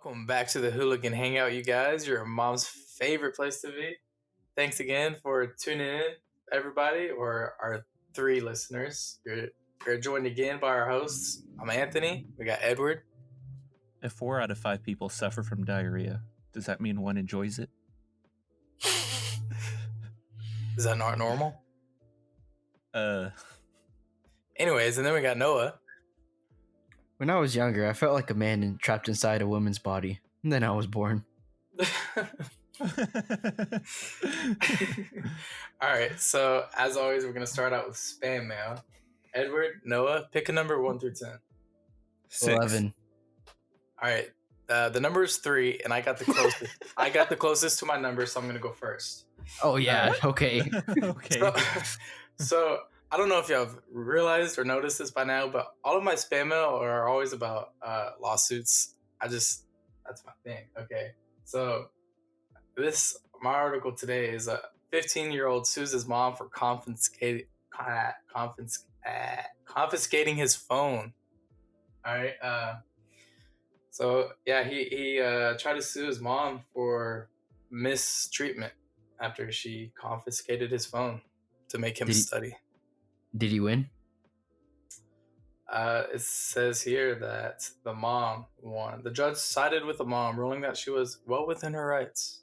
Welcome back to the Hooligan Hangout, you guys. Your mom's favorite place to be. Thanks again for tuning in, everybody, or our three listeners. You're joined again by our hosts. I'm Anthony. We got Edward. If 4 out of 5 people suffer from diarrhea, does that mean one enjoys it? Is that not normal? Anyways, and then we got Noah. When I was younger, I felt like a man trapped inside a woman's body. And then I was born. All right, so as always, we're going to start out with spam mail. Edward, Noah, pick a number 1 through 10. 6. 11. All right, the number is 3, and I got the closest. I got the closest to my number, so I'm going to go first. Oh, yeah. Okay. Okay. So I don't know if y'all have realized or noticed this by now, but all of my spam mail are always about lawsuits. That's my thing. Okay, so my article today is a 15-year-old sues his mom for confiscating his phone. All right. So yeah, he tried to sue his mom for mistreatment after she confiscated his phone to make him study. Did he win? It says here that the mom won. The judge sided with the mom, ruling that she was well within her rights.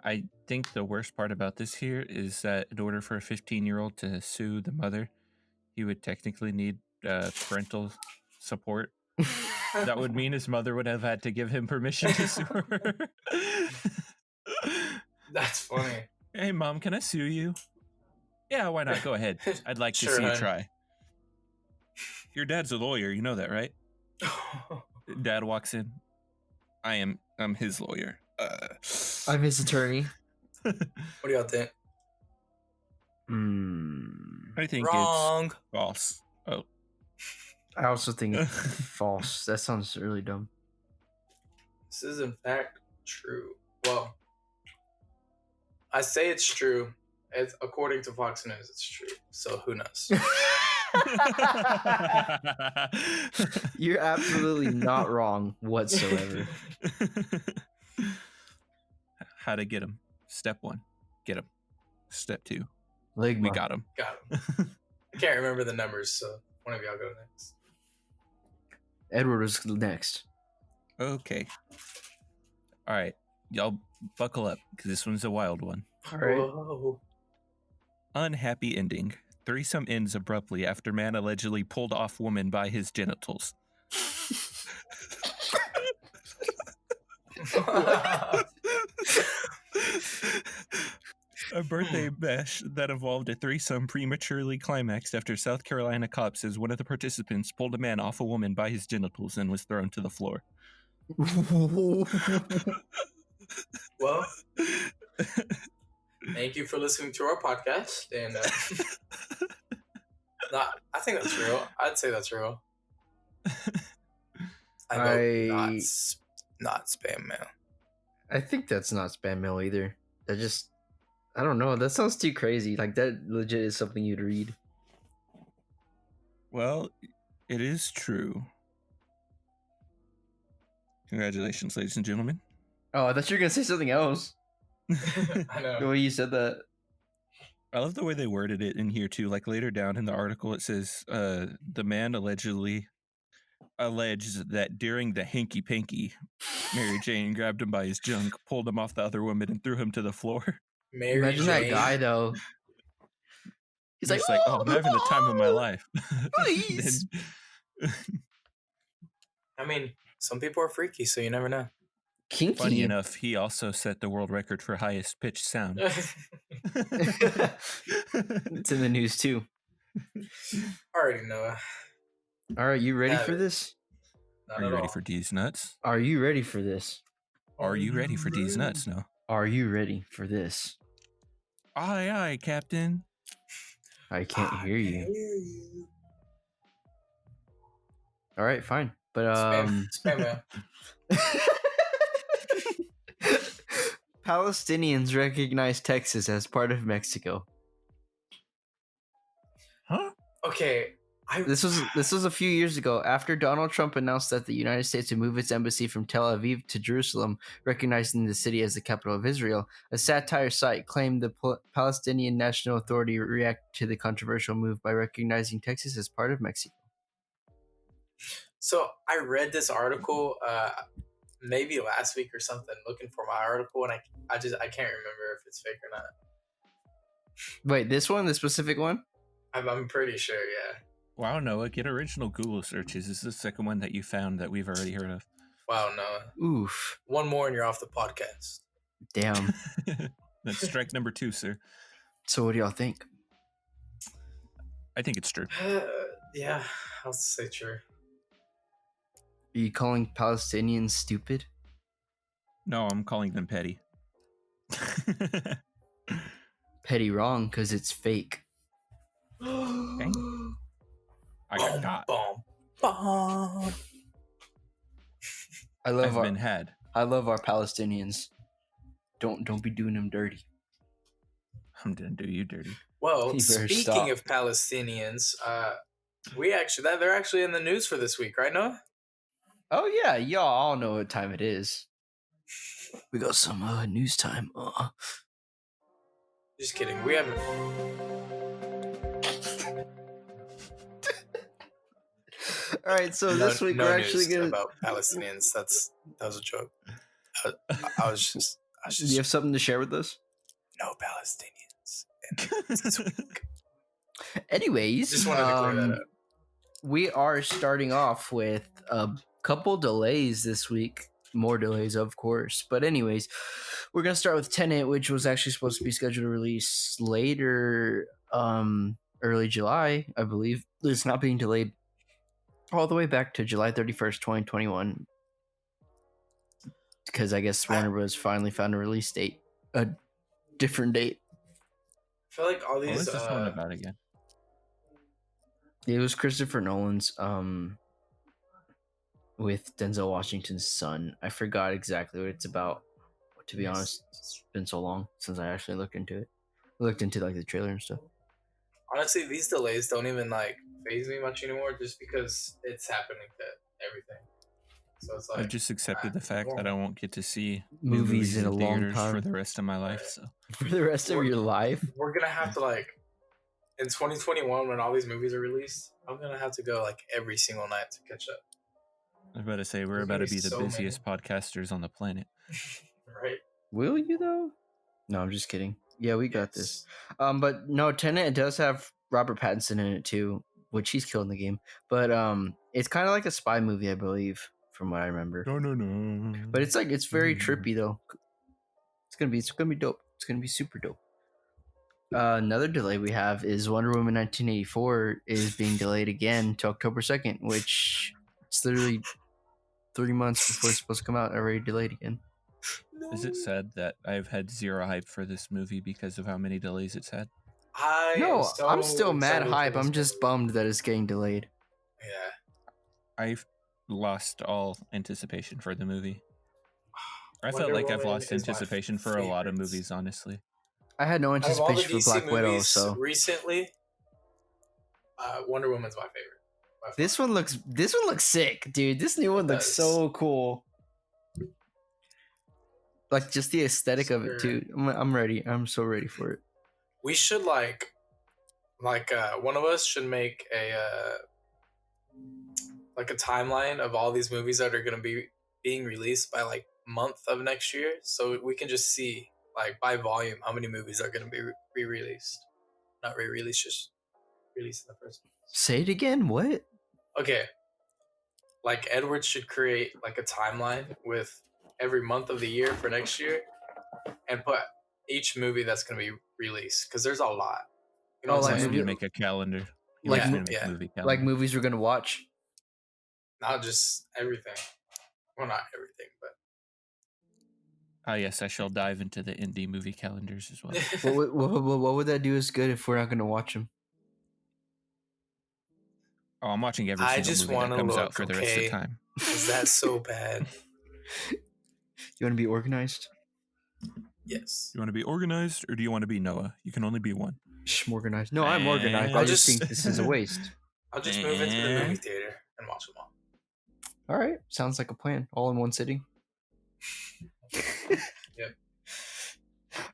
I think the worst part about this here is that in order for a 15-year-old to sue the mother, he would technically need parental support. That would mean his mother would have had to give him permission to sue her. That's funny. Hey, Mom, can I sue you? Yeah, why not? Go ahead. I'd like to Sure, see you hon. try. Your dad's a lawyer. You know that, right? Dad walks in. I'm his lawyer. I'm his attorney. What do y'all think? I think Wrong. it's false. Oh. I also think it's false. That sounds really dumb. This is in fact true. Well, I say it's true. According to Fox News, it's true. So who knows? You're absolutely not wrong whatsoever. How to get him. Step 1, get him. Step 2, Ligma. we got him. Got him. I can't remember the numbers, so one of y'all go next. Edward was next. Okay. All right. Y'all buckle up because this one's a wild one. All right. Whoa. Unhappy ending. Threesome ends abruptly after man allegedly pulled off woman by his genitals. A birthday bash that involved a threesome prematurely climaxed after South Carolina cops says one of the participants pulled a man off a woman by his genitals and was thrown to the floor. Well, thank you for listening to our podcast, and I think that's real. I'd say that's real. I not spam mail. I think that's not spam mail either. I don't know. That sounds too crazy. Like, that legit is something you'd read. Well, it is true. Congratulations, ladies and gentlemen. Oh, I thought you were going to say something else. I know. The way you said that. I love the way they worded it in here, too. Like, later down in the article, it says, the man alleged that during the hanky-panky, Mary Jane grabbed him by his junk, pulled him off the other woman, and threw him to the floor. Imagine that guy, though. He's like, oh, I'm having the time of my life. Please. I mean, some people are freaky, so you never know. Kinky. Funny enough, he also set the world record for highest pitched sound. It's in the news, too. Already know. All right, you ready for this? Are you ready for D's nuts? Are you ready for this? Are you ready for D's nuts? No. Are you ready for this? Aye, aye, Captain. I can't hear you. All right, fine. But spam mail. Palestinians recognize Texas as part of Mexico. Huh? Okay, This was a few years ago after Donald Trump announced that the United States would move its embassy from Tel Aviv to Jerusalem, recognizing the city as the capital of Israel. A satire site claimed the Palestinian National Authority reacted to the controversial move by recognizing Texas as part of Mexico. So I read this article maybe last week or something, looking for my article, and I can't remember if it's fake or not. Wait, this one, the specific one? I'm pretty sure, yeah. Wow, Noah, get original Google searches. This is the second one that you found that we've already heard of. Wow, Noah. Oof. One more and you're off the podcast. Damn. That's strike number 2, sir. So what do y'all think? I think it's true. Yeah, I'll say true. Are you calling Palestinians stupid? No, I'm calling them petty. Petty wrong, because it's fake. Okay. I got got. Bomb, bomb. I've been had. I love our Palestinians. Don't be doing them dirty. I'm gonna do you dirty. Well, You better speaking stop. of Palestinians, they're actually in the news for this week, right, Noah? Oh yeah, y'all all know what time it is. We got some news time. Just kidding. We haven't. All right, so this week we're actually news gonna. about Palestinians. That was a joke. I was just. Do you have something to share with us? No Palestinians this week. Anyways, Just wanted to clear that up. we are starting off with a couple delays this week. More delays, of course. But anyways, we're gonna start with Tenet, which was actually supposed to be scheduled to release later, early July, I believe. It's not being delayed all the way back to July 31st, 2021. Because I guess Warner Bros. Finally found a release date, a different date. I feel like all What these. was this one about again? It was Christopher Nolan's, with Denzel Washington's son. I forgot exactly what it's about. To be honest, it's been so long since I actually looked into it. I looked into like the trailer and stuff. Honestly, these delays don't even like phase me much anymore, just because it's happening to everything. So it's like I've just accepted the fact that I won't get to see Movies in a long theaters time. for the rest of my life. So For the rest of your life? We're gonna have to like in 2021 when all these movies are released. I'm gonna have to go like every single night to catch up. I was about to say we're There's about gonna to be be the so busiest podcasters on the planet. Right? Will you though? No, I'm just kidding. Yeah, we got this. But no, Tenet does have Robert Pattinson in it too, which he's killing the game. But it's kind of like a spy movie, I believe, from what I remember. No. But it's like it's very trippy though. It's gonna be dope. It's gonna be super dope. Another delay we have is Wonder Woman 1984 is being delayed again to October 2nd, which it's literally 3 months before it's supposed to come out. Already delayed again. Is it sad that I've had zero hype for this movie because of how many delays it's had? No, I'm still mad hype. I'm just bummed that it's getting delayed. Yeah. I've lost all anticipation for the movie. I Wonder felt like I've Woman lost is my anticipation for a lot of favorites. movies, honestly. I had no Out of all the anticipation for DC Black Widow, movies so recently, Wonder Woman's my favorite. by far. this one looks sick, dude. This new one looks does. so cool. Like just the aesthetic of it, Sure. dude. I'm ready. I'm so ready for it. We should like one of us should make a timeline of all these movies that are going to be being released by like month of next year, so we can just see like by volume how many movies are going to be re-released. Not re-released, just released in the first place. Say it again. What? Okay, like Edward should create like a timeline with every month of the year for next year, and put each movie that's going to be released, because there's a lot. You know Oh, what like I'm He saying? wants to make a calendar. He Like wants mo- to make yeah. a movie calendar. Like movies we're gonna watch? Not just everything. Well, not everything, but Ah, yes, I shall dive into the indie movie calendars as well. What would that do as good if we're not gonna watch them? Oh, I'm watching every I single just movie that wanna comes out look, for the rest of the okay? time. is that so bad? You want to be organized? Yes. You want to be organized or do you want to be Noah? You can only be one. Organized. No, I'm organized. I I'll just just- think this is a waste. I'll just move into the movie theater and watch them all. All right, sounds like a plan. All in one sitting. Yep.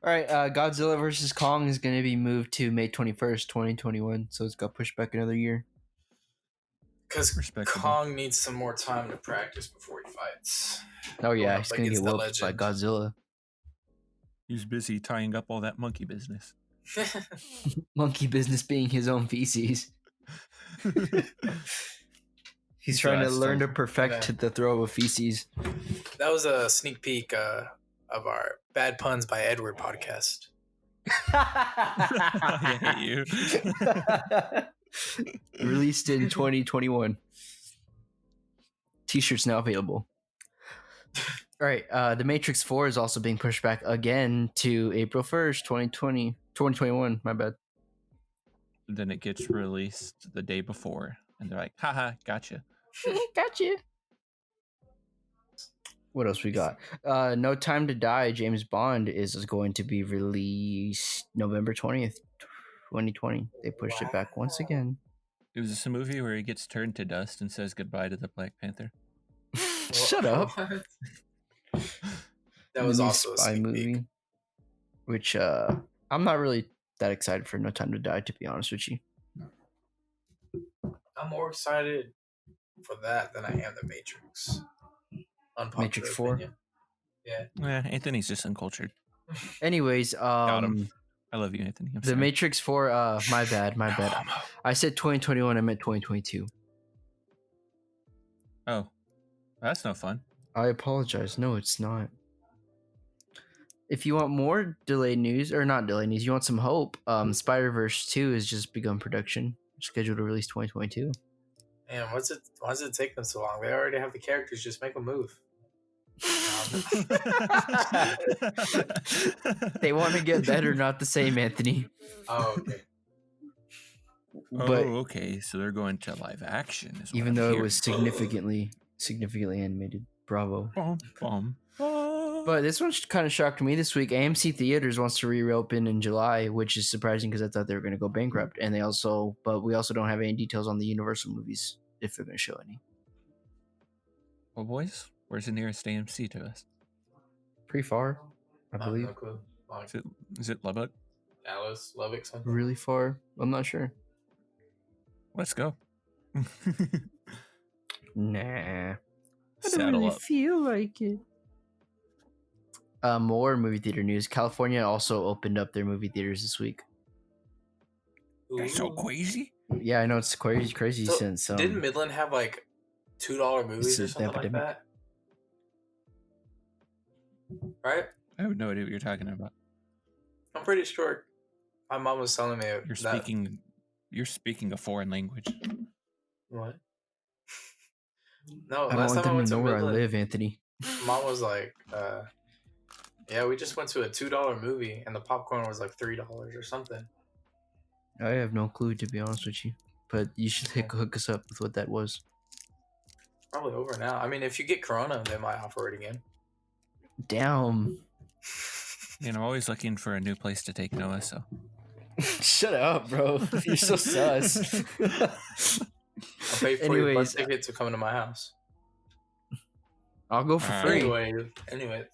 All right, Godzilla vs. Kong is going to be moved to May 21st, 2021. So it's got pushed back another year. Because Respectable. Kong needs some more time to practice before he fights. Oh, yeah, Going he's up going to get against the whooped by legend. Godzilla. He's busy tying up all that monkey business. Monkey business being his own feces. He's trying to learn to perfect the throw of a feces. That was a sneak peek of our Bad Puns by Edward podcast. I hate you. Released in 2021. T-shirts now available. All right, The Matrix 4 is also being pushed back again to April 1st, 2021. My bad. Then it gets released the day before, and they're like, haha, gotcha. Gotcha. What else we got? No Time to Die, James Bond is going to be released November 20th, 2020. They pushed it back once again. It was a movie where he gets turned to dust and says goodbye to the Black Panther. Shut up. That was New also a spy sneak movie, peek. which I'm not really that excited for No Time to Die, to be honest with you. I'm more excited for that than I am the Matrix. Unpopular Matrix 4? opinion. Yeah. Anthony's just uncultured. Anyways, Got him. I love you, Anthony. I'm The sorry. Matrix 4, my bad. I said 2021, I meant 2022. Oh, that's no fun. I apologize. No, it's not. If you want more delayed news, or not delayed news, you want some hope, Spider-Verse 2 has just begun production, scheduled to release 2022. Man, why does it take them so long? They already have the characters. Just make them move. They want to get better, not the same, Anthony. Oh, okay. But okay. So they're going to live action. Is what even I'm though it hearing. was significantly animated, bravo. Bum. But this one kind of shocked me this week. AMC Theaters wants to reopen in July, which is surprising because I thought they were going to go bankrupt. And we also don't have any details on the Universal movies if they're going to show any. Well, boys, where's the nearest AMC to us? Pretty far, I I have believe. no clue. Like Is it Lubbock? Dallas, Lubbock, something. Really far. I'm not sure. Let's go. Nah. I don't Saddle really up. feel like it. More movie theater news. California also opened up their movie theaters this week. That's so Ooh. Oh, crazy. Yeah, I know it's crazy So, since didn't Midland have like $2 movies or is the something like epidemic. that? Right? I have no idea what you're talking about. I'm pretty sure. My mom was telling me You're speaking a foreign language. What? No, I don't last want time I them went to to know where I Midland, live, Anthony. Mom was like, yeah, we just went to a $2 movie and the popcorn was like $3 or something. I have no clue, to be honest with you. But you should hook us up with what that was. Probably over now. I mean, if you get Corona, they might offer it again. Damn. And I'm always looking for a new place to take Noah, so. Shut up, bro. You're so sus. I'll pay for your bus ticket to come to my house. I'll go for free. Anyway.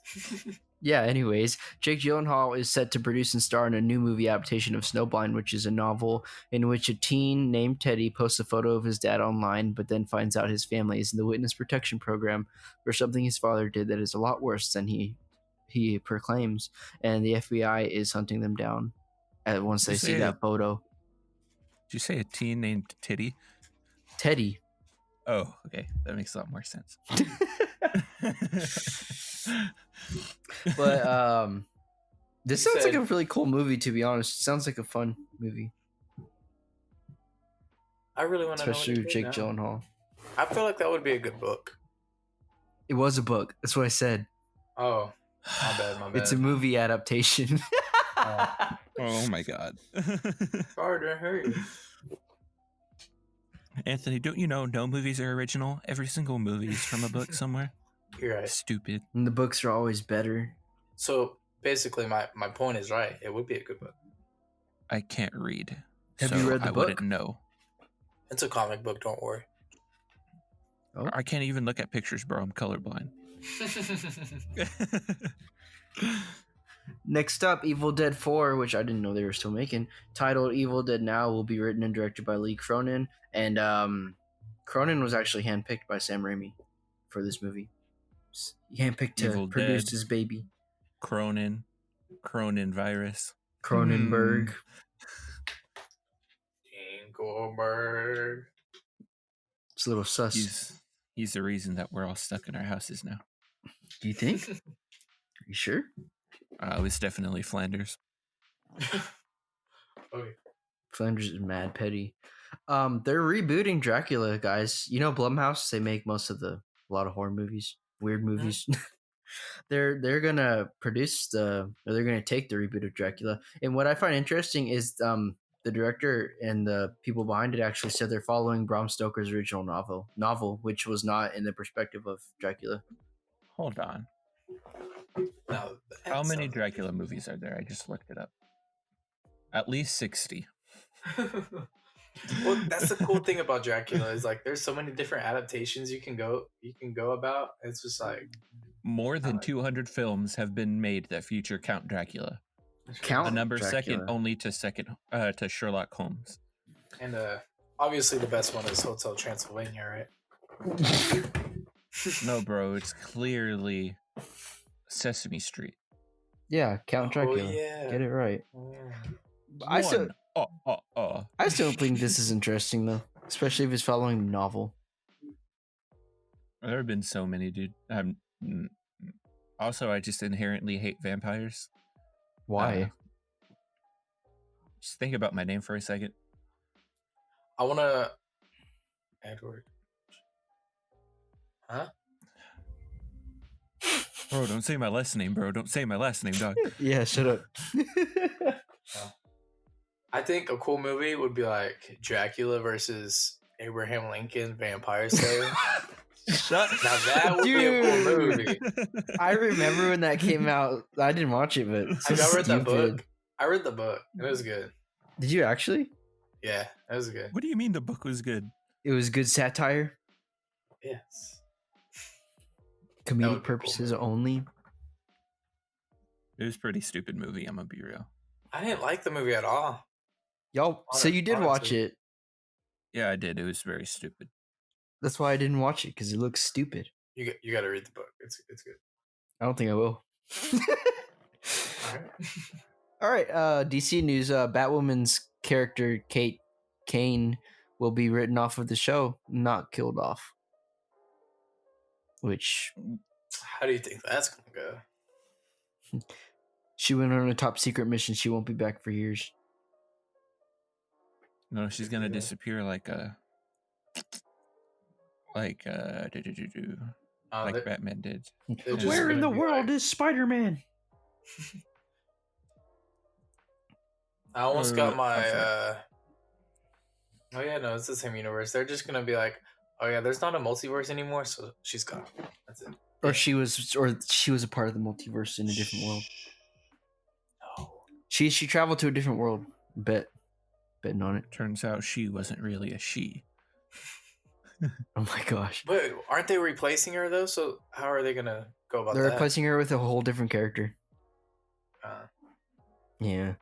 Yeah, anyways, Jake Gyllenhaal is set to produce and star in a new movie adaptation of Snowblind, which is a novel in which a teen named Teddy posts a photo of his dad online, but then finds out his family is in the witness protection program for something his father did that is a lot worse than he proclaims, and the FBI is hunting them down once they see that photo. Did you say a teen named Titty? Teddy. Oh, okay. That makes a lot more sense. But this You sounds like said- a really cool movie, to be honest. Sounds like a fun movie, I really want to know. especially with Jake Gyllenhaal. I feel like that would be a good book. It was a book. That's what I said. Oh, my bad. It's a movie adaptation. Oh my god. Sorry to hurt you. Anthony, don't you know no movies are original? Every single movie is from a book somewhere. You're right. Stupid. And the books are always better. So basically, my point is right. It would be a good book. I can't read. Have so you read the I book? wouldn't know. It's a comic book. Don't worry. Oh. I can't even look at pictures, bro. I'm colorblind. Next up, Evil Dead 4, which I didn't know they were still making, titled Evil Dead Now, will be written and directed by Lee Cronin. And Cronin was actually handpicked by Sam Raimi for this movie. He handpicked to Evil produce Dead. his baby. Cronin virus. Cronenberg. Ingleberg. It's a little sus. He's the reason that we're all stuck in our houses now. Do you think? Are you sure? It was definitely Flanders. Okay. Flanders is mad petty. They're rebooting Dracula, guys. You know Blumhouse, they make most of a lot of horror movies, weird movies. They're gonna they're gonna take the reboot of Dracula. And what I find interesting is the director and the people behind it actually said they're following Bram Stoker's original novel, which was not in the perspective of Dracula. Hold on. Now, How many Dracula movies are there? I just looked it up. At least 60. Well, that's the cool thing about Dracula is like there's so many different adaptations you can go about. It's just like more than 200 films have been made that feature Count Dracula. Count a number Dracula. second only to Sherlock Holmes. And obviously the best one is Hotel Transylvania, right? No, bro, it's clearly Sesame Street. Yeah, Count Dracula. Oh, yeah. Get it right. Yeah. I still I think this is interesting though, especially if it's following the novel. There have been so many, dude. Also, I just inherently hate vampires. Why? Just think about my name for a second. I want to Edward. Huh? Bro, don't say my last name, bro. Don't say my last name, dog. Yeah, shut up. I think a cool movie would be like Dracula versus Abraham Lincoln, Vampire Slayer. Shut Now that would be a cool movie. I remember when that came out. I didn't watch it, but I read that book. I read the book. It was good. Did you actually? Yeah, it was good. What do you mean the book was good? It was good satire. Yes. Comedic purposes only. It was a pretty stupid movie, I'm gonna be real. I didn't like the movie at all. Y'all, so you did watch Honestly. it. Yeah, I did. It was very stupid. That's why I didn't watch it, because it looks stupid. You got to read the book. It's good. I don't think I will. All right. All right. DC news. Batwoman's character Kate Kane will be written off of the show, not killed off. Which How do you think that's gonna go? she went on a top secret mission. She won't be back for years. No, she's gonna disappear like Batman did. They're just Where in gonna the be world like- is Spider-Man? I almost got my. I Oh yeah, no, it's the same universe. They're just gonna be like, oh yeah, there's not a multiverse anymore, so she's gone. That's it. Or she was a part of the multiverse in a different world. No. She traveled to a different world. Betting on it. Turns out she wasn't really a she. Oh my gosh. But aren't they replacing her though? So how are they gonna go about They're that? replacing her with a whole different character. Yeah.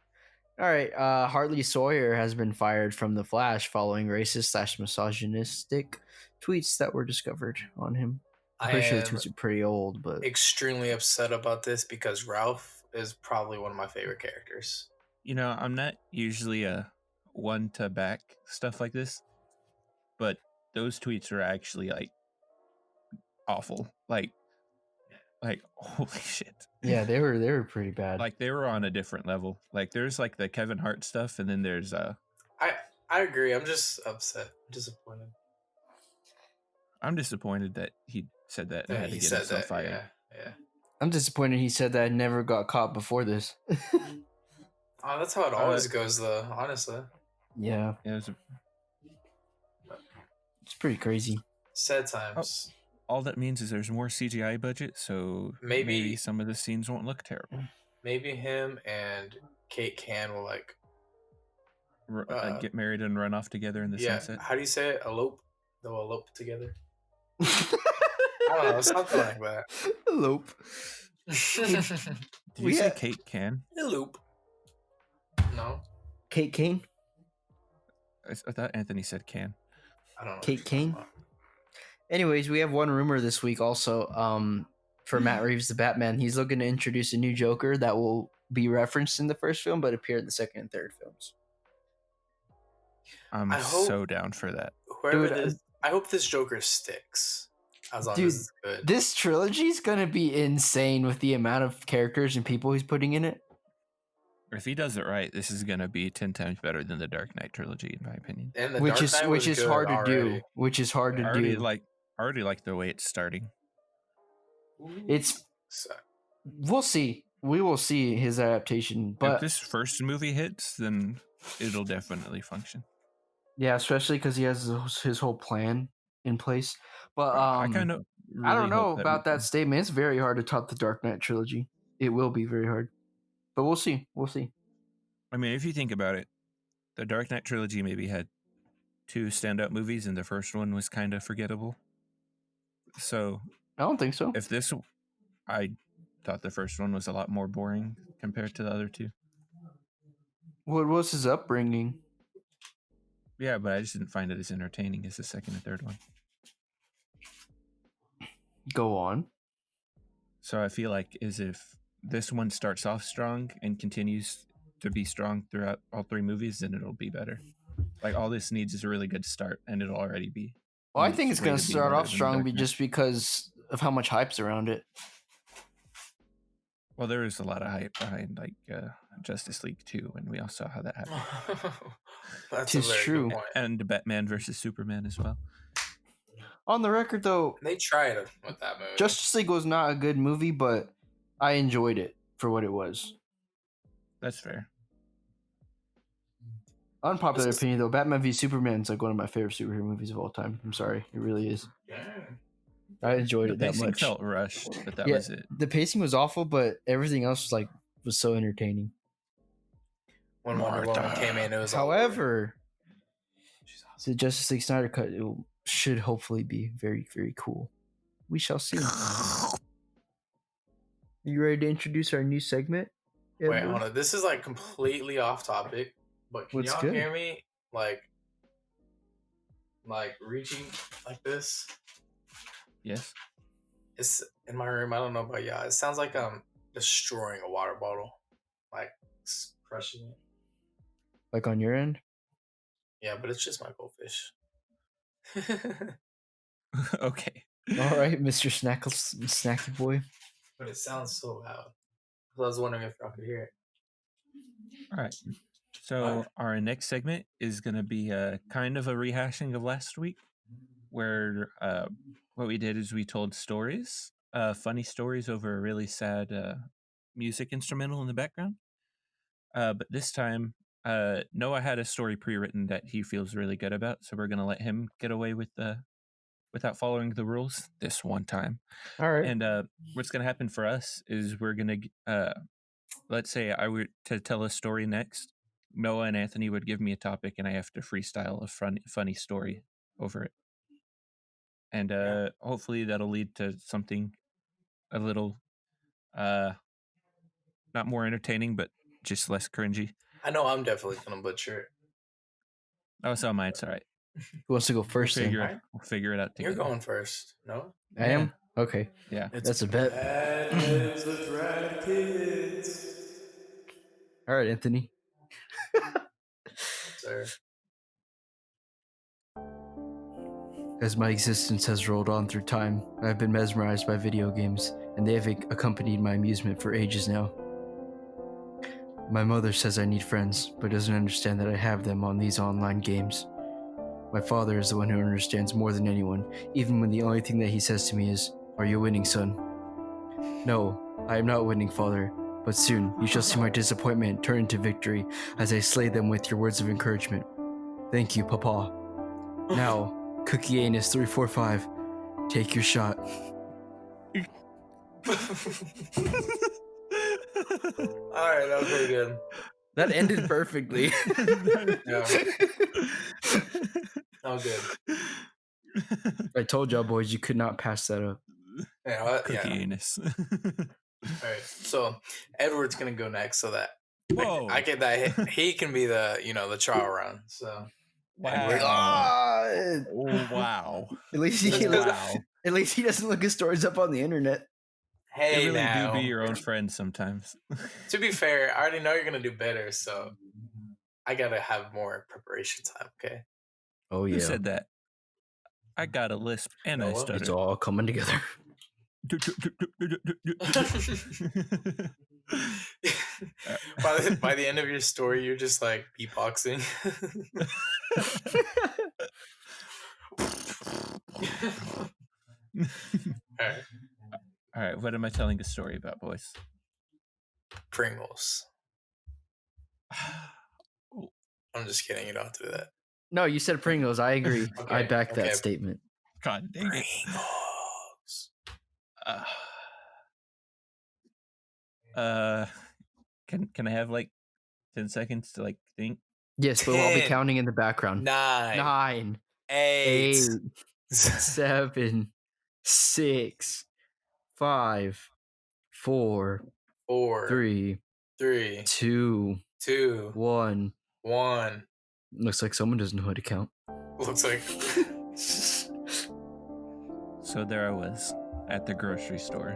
All right. Hartley Sawyer has been fired from The Flash following racist/misogynistic tweets that were discovered on him. I'm I pretty sure am the tweets are pretty old, but extremely upset about this because Ralph is probably one of my favorite characters. You know, I'm not usually a one to back stuff like this, but those tweets are actually like awful. Like holy shit. yeah, they were pretty bad. Like they were on a different level. Like there's like the Kevin Hart stuff, and then there's I agree. I'm just upset, disappointed. I'm disappointed that he said that and Yeah, had to he get said himself that. fired. Yeah. I'm disappointed he said that I never got caught before this. Oh, that's how it always goes, though. Honestly, Yeah, It was it's pretty crazy. sad times. all that means is there's more CGI budget, so Maybe- some of the scenes won't look terrible. Maybe him and Kate Can will like get married and run off together in the yeah. sunset. How do you say it? Elope. They'll elope together. I don't know, something like that. Elope. Did you say Kate Can? Elope. No, Kate Kane? I thought Anthony said can. I don't know. Kate Kane? Anyways, we have one rumor this week also. For Matt Reeves, the Batman, he's looking to introduce a new Joker that will be referenced in the first film, but appear in the second and third films. I'm so down for that. Whoever this, I hope this Joker sticks. As long as it's good. This trilogy is gonna be insane with the amount of characters and people he's putting in it. If he does it right, this is gonna be 10 times better than the Dark Knight trilogy, in my opinion. And the which Dark is Knight hard to already. do. Which is hard to do. I already like the way it's starting. We'll see. We will see his adaptation. But if this first movie hits, then it'll definitely function. Yeah, especially because he has his whole plan in place. But I kind of I don't know about that statement. It's very hard to top the Dark Knight trilogy. It will be very hard. But we'll see. We'll see. I mean, if you think about it, the Dark Knight trilogy maybe had 2 standout movies, and the first one was kind of forgettable. So I don't think so. I thought the first one was a lot more boring compared to the other 2. What was his upbringing? Yeah, but I just didn't find it as entertaining as the second and third one. Go on. So I feel like if this one starts off strong and continues to be strong throughout all 3 movies, then it'll be better. Like, all this needs is a really good start, and it'll already be. Well, I think it's going to start off strong just because of how much hype's around it. Well, there is a lot of hype behind Justice League 2, and we all saw how that happened. That's true. And Batman versus Superman as well. On the record, though, they tried with that movie. Justice League was not a good movie, but I enjoyed it for what it was. That's fair. Unpopular opinion, though, Batman v Superman is like one of my favorite superhero movies of all time. I'm sorry, it really is. Yeah. I enjoyed it that much. The pacing felt rushed, but that was it. The pacing was awful, but everything else was so entertaining. When Wonder Woman came in, it was. However, the Justice League Snyder Cut should hopefully be very, very cool. We shall see. Are you ready to introduce our new segment? Wait, hold on. This is like completely off topic, but can y'all hear me? Like reaching like this? Yes. It's in my room. I don't know about y'all. It sounds like I'm destroying a water bottle, like crushing it. Like on your end? Yeah, but it's just my goldfish. Okay. All right, Mr. Snacky Boy. But it sounds so loud. I was wondering if y'all could hear it. All right. So our next segment is going to be kind of a rehashing of last week, where what we did is we told stories, funny stories over a really sad music instrumental in the background. But this time, Noah had a story pre-written that he feels really good about, so we're going to let him get away with without following the rules this one time. All right. And what's going to happen for us is we're going to, let's say I were to tell a story next. Noah and Anthony would give me a topic, and I have to freestyle a funny story over it. And hopefully that'll lead to something a little, not more entertaining, but just less cringy. I know I'm definitely going to butcher it. Oh, so mine's all right. Who wants to go first? We'll figure it out together. You're going first. No? I am? Okay. Yeah. That's a bet. All right, Anthony. Sir. As my existence has rolled on through time, I've been mesmerized by video games, and they have accompanied my amusement for ages now. My mother says I need friends, but doesn't understand that I have them on these online games. My father is the one who understands more than anyone, even when the only thing that he says to me is, "Are you winning, son?" No, I am not winning, father, but soon you shall see my disappointment turn into victory as I slay them with your words of encouragement. Thank you, Papa. Now, Cookie Anus 345, take your shot. Alright, that was pretty good. That ended perfectly. Yeah. Oh, good. I told y'all boys you could not pass that up. Yeah. Cookie Yeah. anus. All right. So Edward's gonna go next, so that Whoa. I get that he can be the the trial run. So Edward. God. Wow. At least he Wow. at least he doesn't look his stories up on the internet. Hey, You really now. do be your own friend sometimes. To be fair, I already know you're gonna do better, so I gotta have more preparation time. Okay. Oh Who yeah. said that? I got a lisp and No, I what? stuttered. It's all coming together. By the end of your story, you're just like beatboxing. All right. All right, what am I telling a story about, boys? Pringles. I'm just kidding. You don't have to do that. No, you said Pringles. I agree. Okay, I back okay. that statement. God dang it. Pringles. Can I have like 10 seconds to like think? Yes, but I'll be 10, counting in the background. 9, 8, 8, 7, 6, 5, 4, 4, 3, 3, 2, 2, 1. 1. Looks like someone doesn't know how to count. Looks like. So there I was at the grocery store.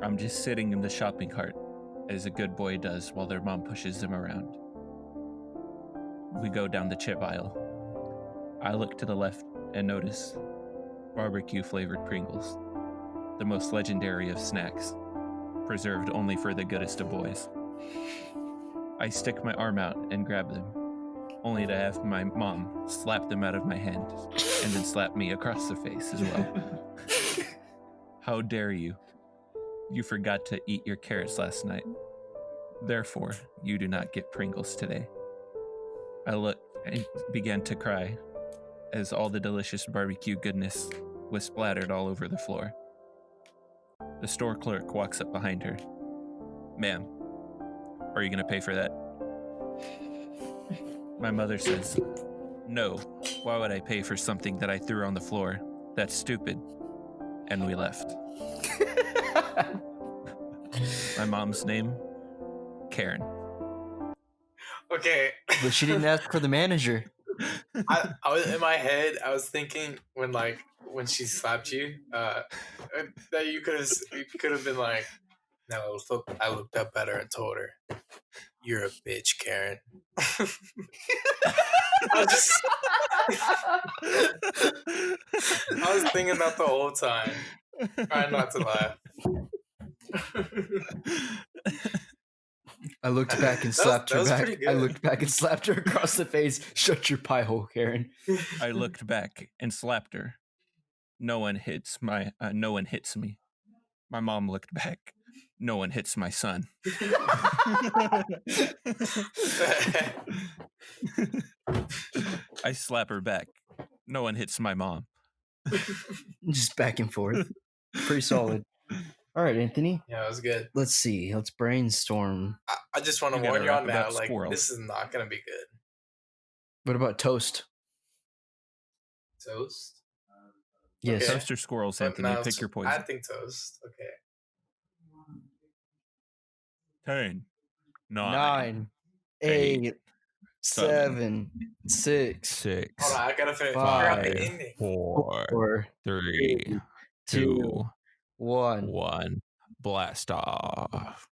I'm just sitting in the shopping cart, as a good boy does while their mom pushes them around. We go down the chip aisle. I look to the left and notice barbecue flavored Pringles, the most legendary of snacks, preserved only for the goodest of boys. I stick my arm out and grab them, only to have my mom slap them out of my hand and then slap me across the face as well. How dare you? You forgot to eat your carrots last night. Therefore, you do not get Pringles today. I looked and began to cry as all the delicious barbecue goodness was splattered all over the floor. The store clerk walks up behind her. Ma'am, are you going to pay for that? My mother says, no, why would I pay for something that I threw on the floor? That's stupid. And we left. My mom's name, Karen. Okay. But she didn't ask for the manager. I was in my head. I was thinking when she slapped you, that you could have been like, no, I looked up at her and told her, "You're a bitch, Karen." I was thinking that the whole time, trying not to laugh. I looked back and slapped her was back. pretty I good. looked back and slapped her across the face. Shut your pie hole, Karen. I looked back and slapped her. No one hits me. My mom looked back. No one hits my son. I slap her back. No one hits my mom. Just back and forth. Pretty solid. All right, Anthony. Yeah, it was good. Let's see. Let's brainstorm. I just want to You gotta warn y'all rap now, about like squirrels. this is not gonna be good. What about toast? Toast. Yes. Okay. Toast or squirrels, But Anthony? no, Pick your poison. I think toast. Okay. 10, 9, 8, 8, 7, 6, 6, Hold on, I gotta figure out 5, the ending. 4, 4, 3, 2, 1. 1. Blast off.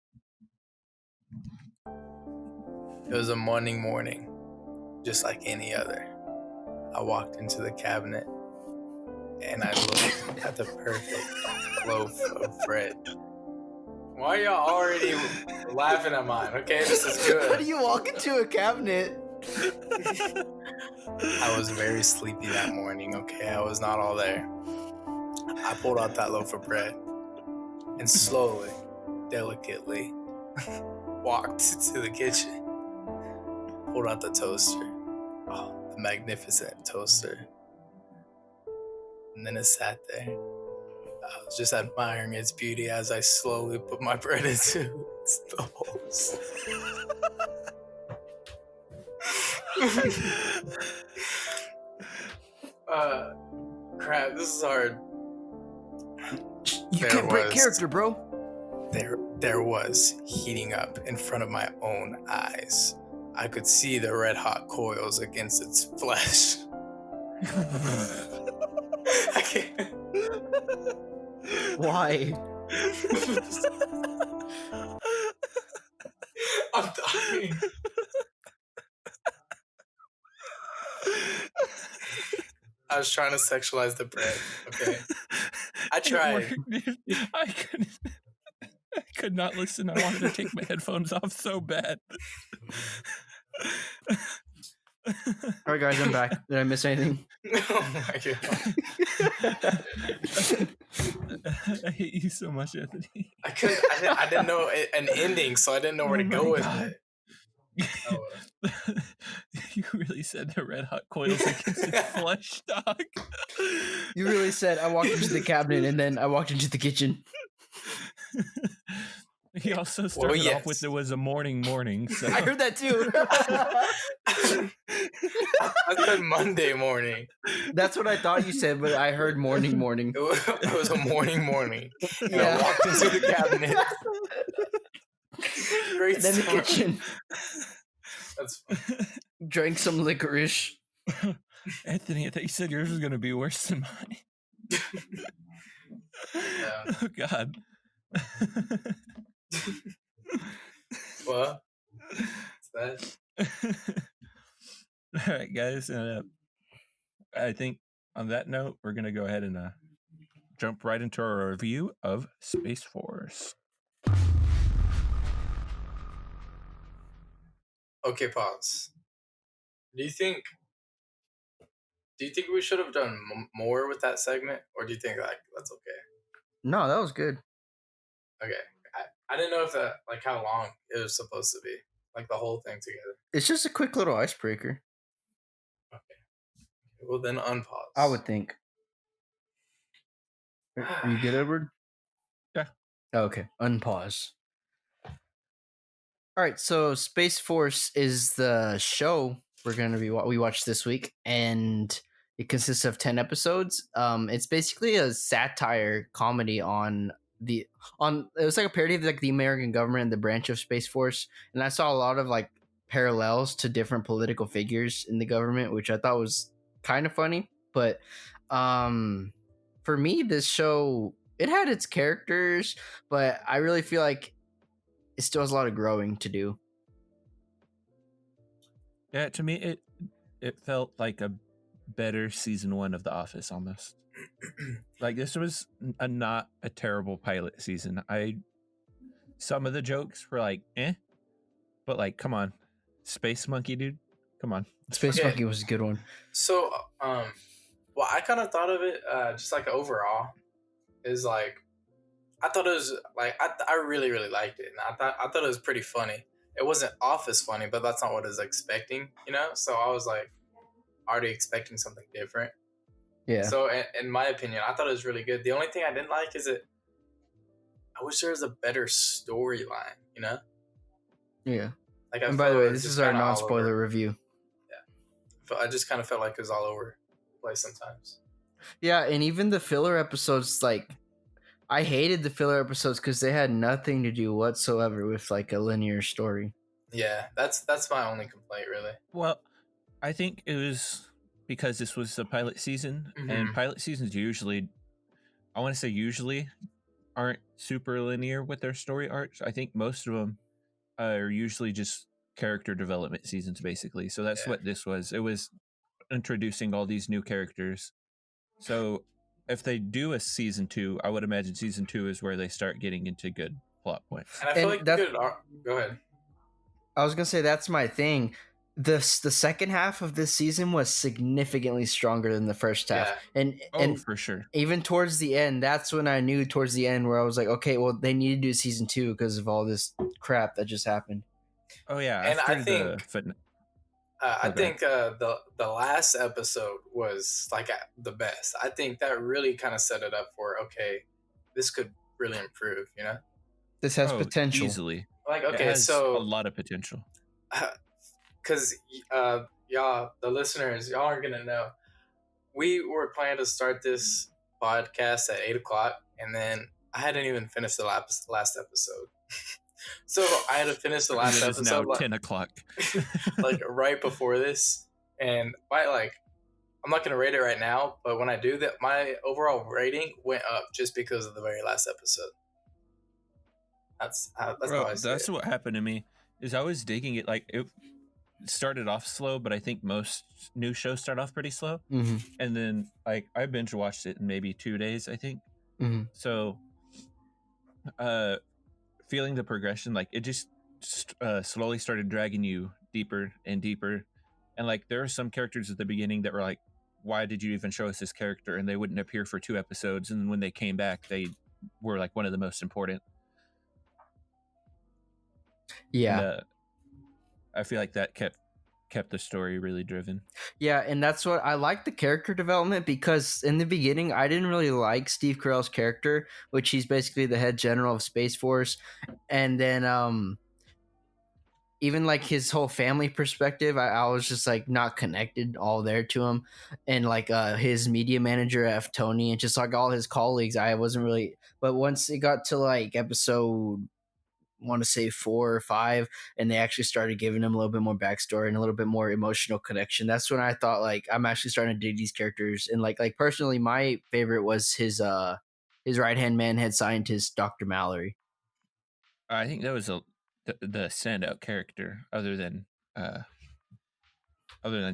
It was a morning, just like any other. I walked into the cabinet and I looked at the perfect loaf of bread. Why are y'all already laughing at mine? Okay, this is How do good. you walk into a cabinet? I was very sleepy that morning, okay? I was not all there. I pulled out that loaf of bread and slowly, delicately walked to the kitchen, pulled out the toaster. Oh, the magnificent toaster. And then it sat there. I was just admiring its beauty as I slowly put my bread into its holes. Crap, this is hard. You There can't break was- character, bro. There was, heating up in front of my own eyes. I could see the red hot coils against its flesh. I can't. Why? I'm dying. I was trying to sexualize the bread. Okay, I It tried. worked, dude. I could not listen. I wanted to take my headphones off so bad. All right, guys, I'm back. Did I miss anything? Oh my god! I hate you so much, Anthony. I couldn't. I didn't know an ending, so I didn't know where to Oh go my with God. it. Oh, You really said the red hot coils against its flesh, dog. You really said I walked into the cabinet and then I walked into the kitchen. He also started off with yes. "It was a morning." So I heard that too. I said Monday morning. That's what I thought you said, but I heard morning. It was a morning. And Yeah. I walked into the cabinet. Great And then the start. kitchen. That's fun. Drank some licorice. Anthony, I thought you said yours was going to be worse than mine. Yeah. Oh God. What? What's that? All right, guys. I think on that note, we're going to go ahead and jump right into our review of Space Force. Okay, pause. Do you think we should have done more with that segment, or do you think like that's okay? No, that was good. Okay, I didn't know if that like how long it was supposed to be, like the whole thing together. It's just a quick little icebreaker, Well, then unpause. I would think. Are you good, Edward? Yeah. Okay, unpause. All right, so Space Force is the show we watched this week, and it consists of 10 episodes. It's basically a satire comedy on it was like a parody of like the American government and the branch of Space Force, and I saw a lot of like parallels to different political figures in the government, which I thought was kind of funny. But for me, this show, it had its characters, but I really feel like it still has a lot of growing to do. Yeah, to me, it felt like a better season 1 of The Office almost. Like this was not a terrible pilot season. Some of the jokes were like, but like, come on, Space Monkey, dude, come on. Space Okay. Monkey was a good one. So, well, I kind of thought of it just like overall is like I thought it was like I really liked it, and I thought it was pretty funny. It wasn't Office funny, but that's not what I was expecting, you know. So I was like already expecting something different. Yeah. So in my opinion, I thought it was really good. The only thing I didn't like is I wish there was a better storyline, you know. Yeah. Like, And by the way, this is our non-spoiler review. I just kind of felt like it was all over the place sometimes. Yeah, and even the filler episodes, like, I hated the filler episodes because they had nothing to do whatsoever with like a linear story. Yeah, that's my only complaint, really. Well, I think it was because this was the pilot season, and pilot seasons usually, I want to say usually, aren't super linear with their story arcs. I think most of them are usually just character development seasons, basically. So that's what this was. It was introducing all these new characters. So if they do a season 2, I would imagine season 2 is where they start getting into good plot points. And I feel like go ahead. I was gonna say that's my thing. The second half of this season was significantly stronger than the first half, and for sure. Even towards the end, that's when I knew towards the end where I was like, okay, well, they need to do season 2 because of all this crap that just happened. Oh yeah, and I think the the last episode was like the best. I think that really kind of set it up for okay, this could really improve, you know? This has potential. Easily. Like, It okay, has a so lot of potential. because y'all, the listeners, y'all aren't gonna know. We were planning to start this podcast at 8 o'clock, and then I hadn't even finished the last episode. So I had to finish the last It is now episode 10 o'clock. like right before this, and I'm not gonna rate it right now, but when I do that, my overall rating went up just because of the very last episode. That's how I see That's it. what happened to me. Is I was digging it. Like, it started off slow, but I think most new shows start off pretty slow. Mm-hmm. And then, like, I binge watched it in maybe 2 days, I think. Mm-hmm. So, feeling the progression, like, it just slowly started dragging you deeper and deeper. And, like, there are some characters at the beginning that were like, why did you even show us this character? And they wouldn't appear for 2 episodes. And when they came back, they were like one of the most important. Yeah. And, I feel like that kept the story really driven. Yeah, and that's what I like, the character development, because in the beginning I didn't really like Steve Carell's character, which he's basically the head general of Space Force, and then even like his whole family perspective, I was just like not connected all there to him, and like his media manager F Tony, and just like all his colleagues, I wasn't really. But once it got to like episode, want to say 4 or 5, and they actually started giving him a little bit more backstory and a little bit more emotional connection, that's when I thought like I'm actually starting to dig these characters. And like personally, my favorite was his right hand man, head scientist, Dr. Mallory. I think that was the standout character, other than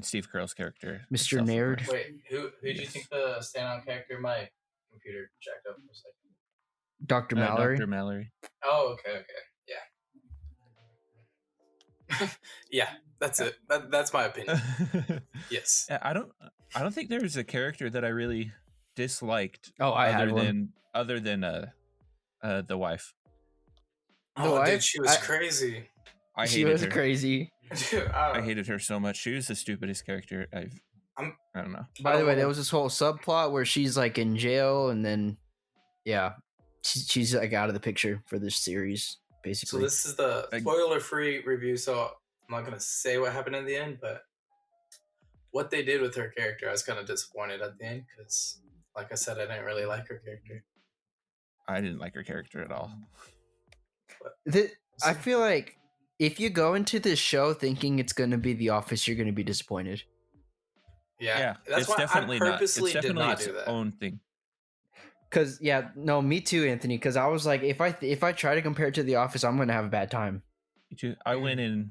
Steve Carell's character, Mr. itself, of Nerd. course. Wait, who do you think the standout character? My computer jacked up for a second. Dr. Mallory. Dr. Mallory. Oh, okay, yeah. Yeah, that's it. That's my opinion. Yes. I don't think there was a character that I really disliked. Oh, I had one. Other than the wife. Oh, dude, she was crazy. She was crazy. Dude, I hated her so much. She was the stupidest character I don't know. By the way, there was this whole subplot where she's like in jail, and then she's like out of the picture for this series, basically. So this is the spoiler-free review, so I'm not gonna say what happened in the end, but what they did with her character, I was kind of disappointed at the end because, like I said, I didn't really like her character. I didn't like her character at all. I feel like if you go into this show thinking it's going to be The Office, you're going to be disappointed. Yeah, that's it's why definitely I purposely not. It's did definitely not its do that. own thing. Because me too, Anthony. Because I was like, if I try to compare it to The Office, I'm going to have a bad time. Me too. I went in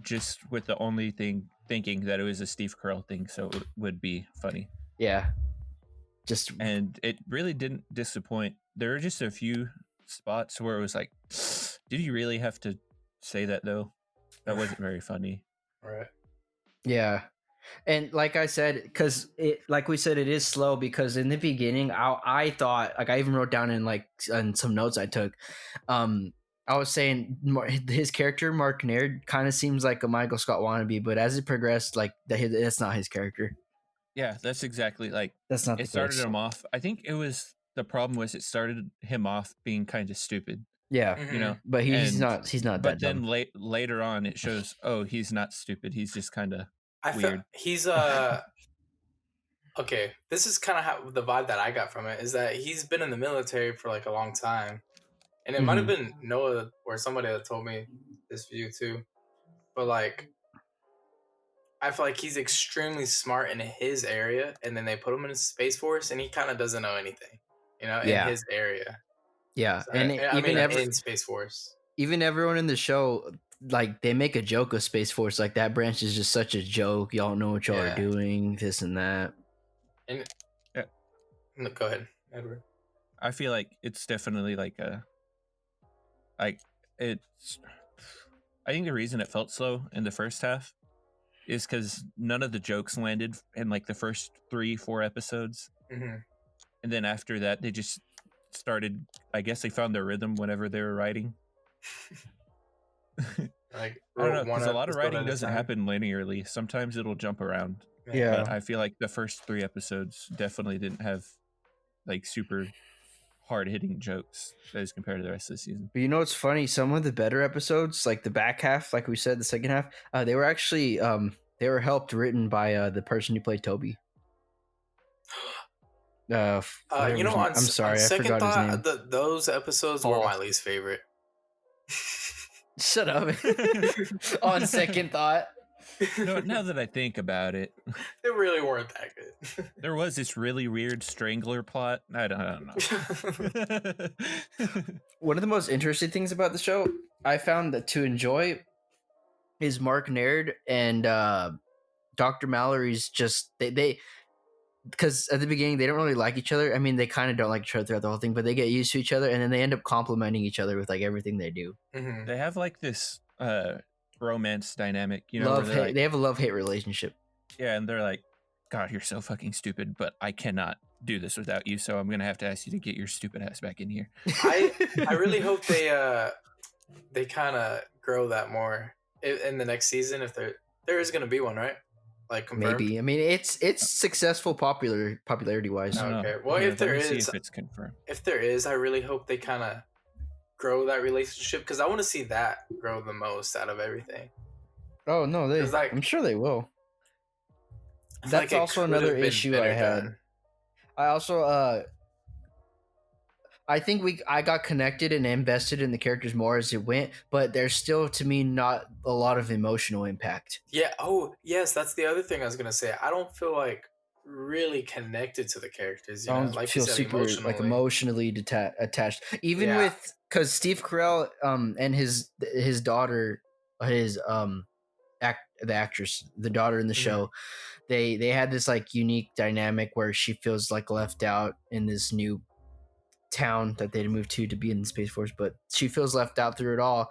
just with the only thing thinking that it was a Steve Carell thing, so it would be funny. Yeah. And it really didn't disappoint. There were just a few spots where it was like, did you really have to say that though? That wasn't very funny. Right. Yeah. And like I said, because like we said, it is slow, because in the beginning, I thought, like I even wrote down in some notes I took, I was saying his character, Mark Naird, kind of seems like a Michael Scott wannabe, but as it progressed, like that's not his character. Yeah, that's exactly that's not. It started him off. I think the problem was it started him off being kind of stupid. Yeah, Mm-hmm. You know, but he's not. He's not. But that then dumb. Later on, it shows. Oh, he's not stupid. He's just kind of weird. He's okay. This is kind of how the vibe that I got from it is that he's been in the military for like a long time, and it might have been Noah or somebody that told me this view too. But like, I feel like he's extremely smart in his area, and then they put him in Space Force, and he kind of doesn't know anything, in his area. Yeah, So, and in Space Force, even everyone in the show, like they make a joke of Space Force, like that branch is just such a joke. Y'all don't know what y'all are doing, this and that. And go ahead, Edward. I feel like it's definitely I think the reason it felt slow in the first half is because none of the jokes landed in like the first 3-4 episodes. Mm-hmm. And then after that, they just started, I guess they found their rhythm whenever they were writing. Like, I don't know, because a lot of writing doesn't happen linearly. Sometimes it'll jump around. Yeah. But I feel like the first 3 episodes definitely didn't have like super hard hitting jokes as compared to the rest of the season. But you know what's funny? Some of the better episodes, like the back half, like we said, the second half, they were actually they were written by the person who played Toby. Whatever You know, his name- I'm on sorry, I second forgot his name. thought, those episodes were Paul. my least favorite. Shut up. On second thought. No, now that I think about it, They really weren't that good. there was this really weird strangler plot. I don't know. One of the most interesting things about the show I found that to enjoy is Mark Naird and Dr. Mallory's just they because at the beginning they don't really like each other. I mean, they kind of don't like each other throughout the whole thing, but they get used to each other and then they end up complimenting each other with like everything they do. Mhm. They have like this romance dynamic, you know, Love where hate. like, They have a love hate relationship. yeah, and they're like, God, you're so fucking stupid, but I cannot do this without you, so I'm gonna have to ask you to get your stupid ass back in here. I really hope they kind of grow that more in the next season, if there is going to be one, right? Like confirmed? Maybe. I mean, it's successful popularity wise. I don't know. Okay. Well, Yeah, if there let me see is, if it's confirmed. I really hope they kind of grow that relationship, because I want to see that grow the most out of everything. Oh no, they. 'Cause, like, I'm sure they will. I feel That's like it also could have another been issue better I had. done. I also I think I got connected and invested in the characters more as it went, but there's still to me not a lot of emotional impact. Yeah. Oh, yes. That's the other thing I was gonna say. I don't feel like really connected to the characters. You I know, don't like feel you said, super like emotionally attached, even Yeah. with because Steve Carell and his daughter, his the actress, the daughter in the Mhm. show, they had this like unique dynamic where she feels like left out in this new town that they'd moved to be in the Space Force, but she feels left out through it all.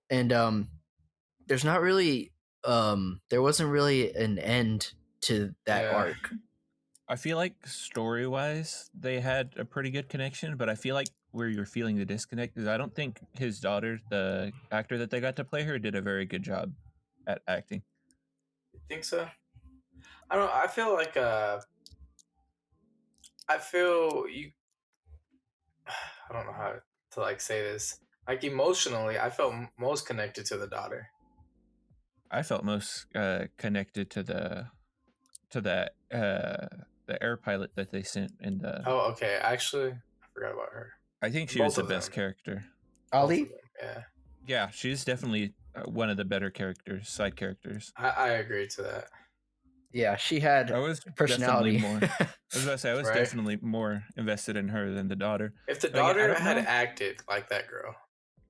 And there's not really there wasn't really an end to that Yeah. arc. I feel like story wise, they had a pretty good connection, but I feel like where you're feeling the disconnect is I don't think his daughter, the actor that they got to play her, did a very good job at acting. You think so? I don't. I feel like I feel you. I don't know how to like say this. Like emotionally, I felt most connected to the daughter. I felt most connected to the air pilot that they sent in the. Oh, okay. Actually, I forgot about her. I think she both was the of best them. character. Both Ali? of them, yeah, Yeah, she's definitely one of the better characters, side characters. I agree to that. Yeah, she had I was personality. definitely more. I was about to say I was Right. definitely more invested in her than the daughter. If the But again, I daughter don't had know. acted like that girl,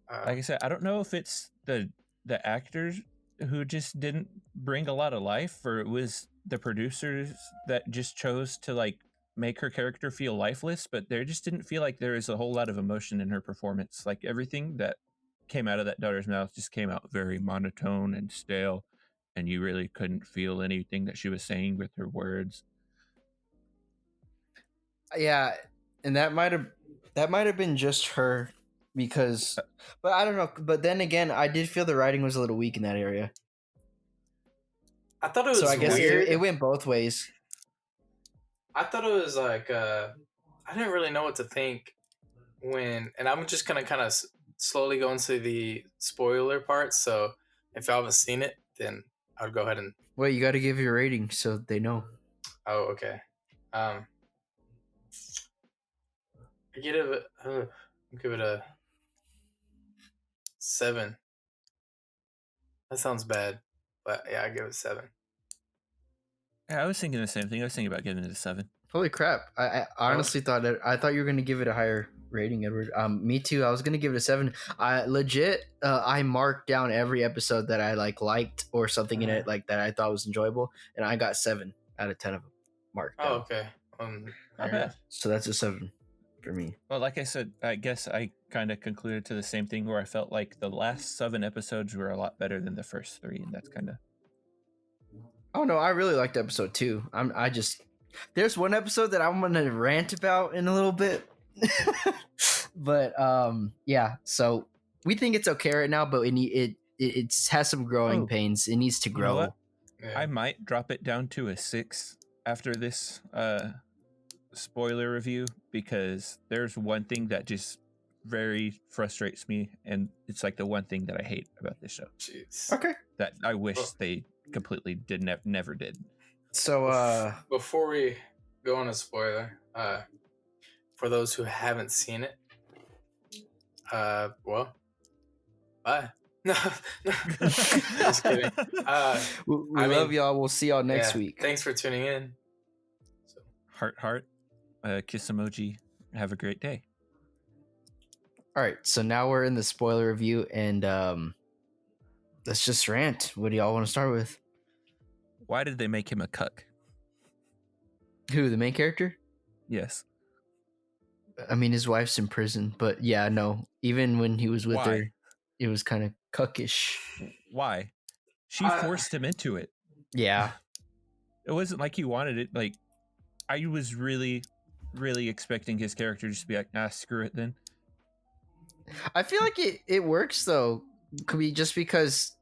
Like I said, I don't know if it's the actors who just didn't bring a lot of life, or it was the producers that just chose to like make her character feel lifeless. But there just didn't feel like there was a whole lot of emotion in her performance. Like everything that came out of that daughter's mouth just came out very monotone and stale, and you really couldn't feel anything that she was saying with her words. Yeah, and that might have been just her because but I don't know, but then again, I did feel the writing was a little weak in that area. I thought it was So I guess weird. it went both ways. I thought it was like I didn't really know what to think and I'm just gonna kind of slowly go into the spoiler part. So if y'all haven't seen it, then I'll go ahead and. Wait, you got to give your rating so they know. Oh, okay. I give it a 7. That sounds bad, but yeah, I give it a 7. Yeah, I was thinking the same thing. I was thinking about giving it a 7. Holy crap! I honestly thought you were gonna give it a higher rating, Edward. Me too. I was gonna give it a 7. I legit I marked down every episode that I liked or something in it like that I thought was enjoyable, and I got 7 out of 10 of them marked down. Oh, okay. Not bad. So that's a 7 for me. Well, like I said, I guess I kind of concluded to the same thing where I felt like the last 7 episodes were a lot better than the first 3, and that's kind of. Oh no, I really liked episode 2. There's one episode that I'm gonna rant about in a little bit, but yeah. So we think it's okay right now, but it has some growing pains. It needs to grow. You know what? Yeah. I might drop it down to a 6 after this spoiler review because there's one thing that just very frustrates me, and it's like the one thing that I hate about this show Jeez. Okay. that I wish they completely never did. So Before we go on a spoiler, for those who haven't seen it, well, bye. No, just kidding. we I love mean, y'all. We'll see y'all next yeah, week. Thanks for tuning in. So, Heart, kiss emoji. Have a great day. All right, so now we're in the spoiler review, and let's just rant. What do y'all want to start with? Why did they make him a cuck? Who, the main character? Yes. I mean, his wife's in prison, but yeah, no. Even when he was with Why? her, it was kind of cuckish. Why? She forced him into it. Yeah. It wasn't like he wanted it. Like, I was really, really expecting his character just to be like, screw it then. I feel like it works though. Could be just because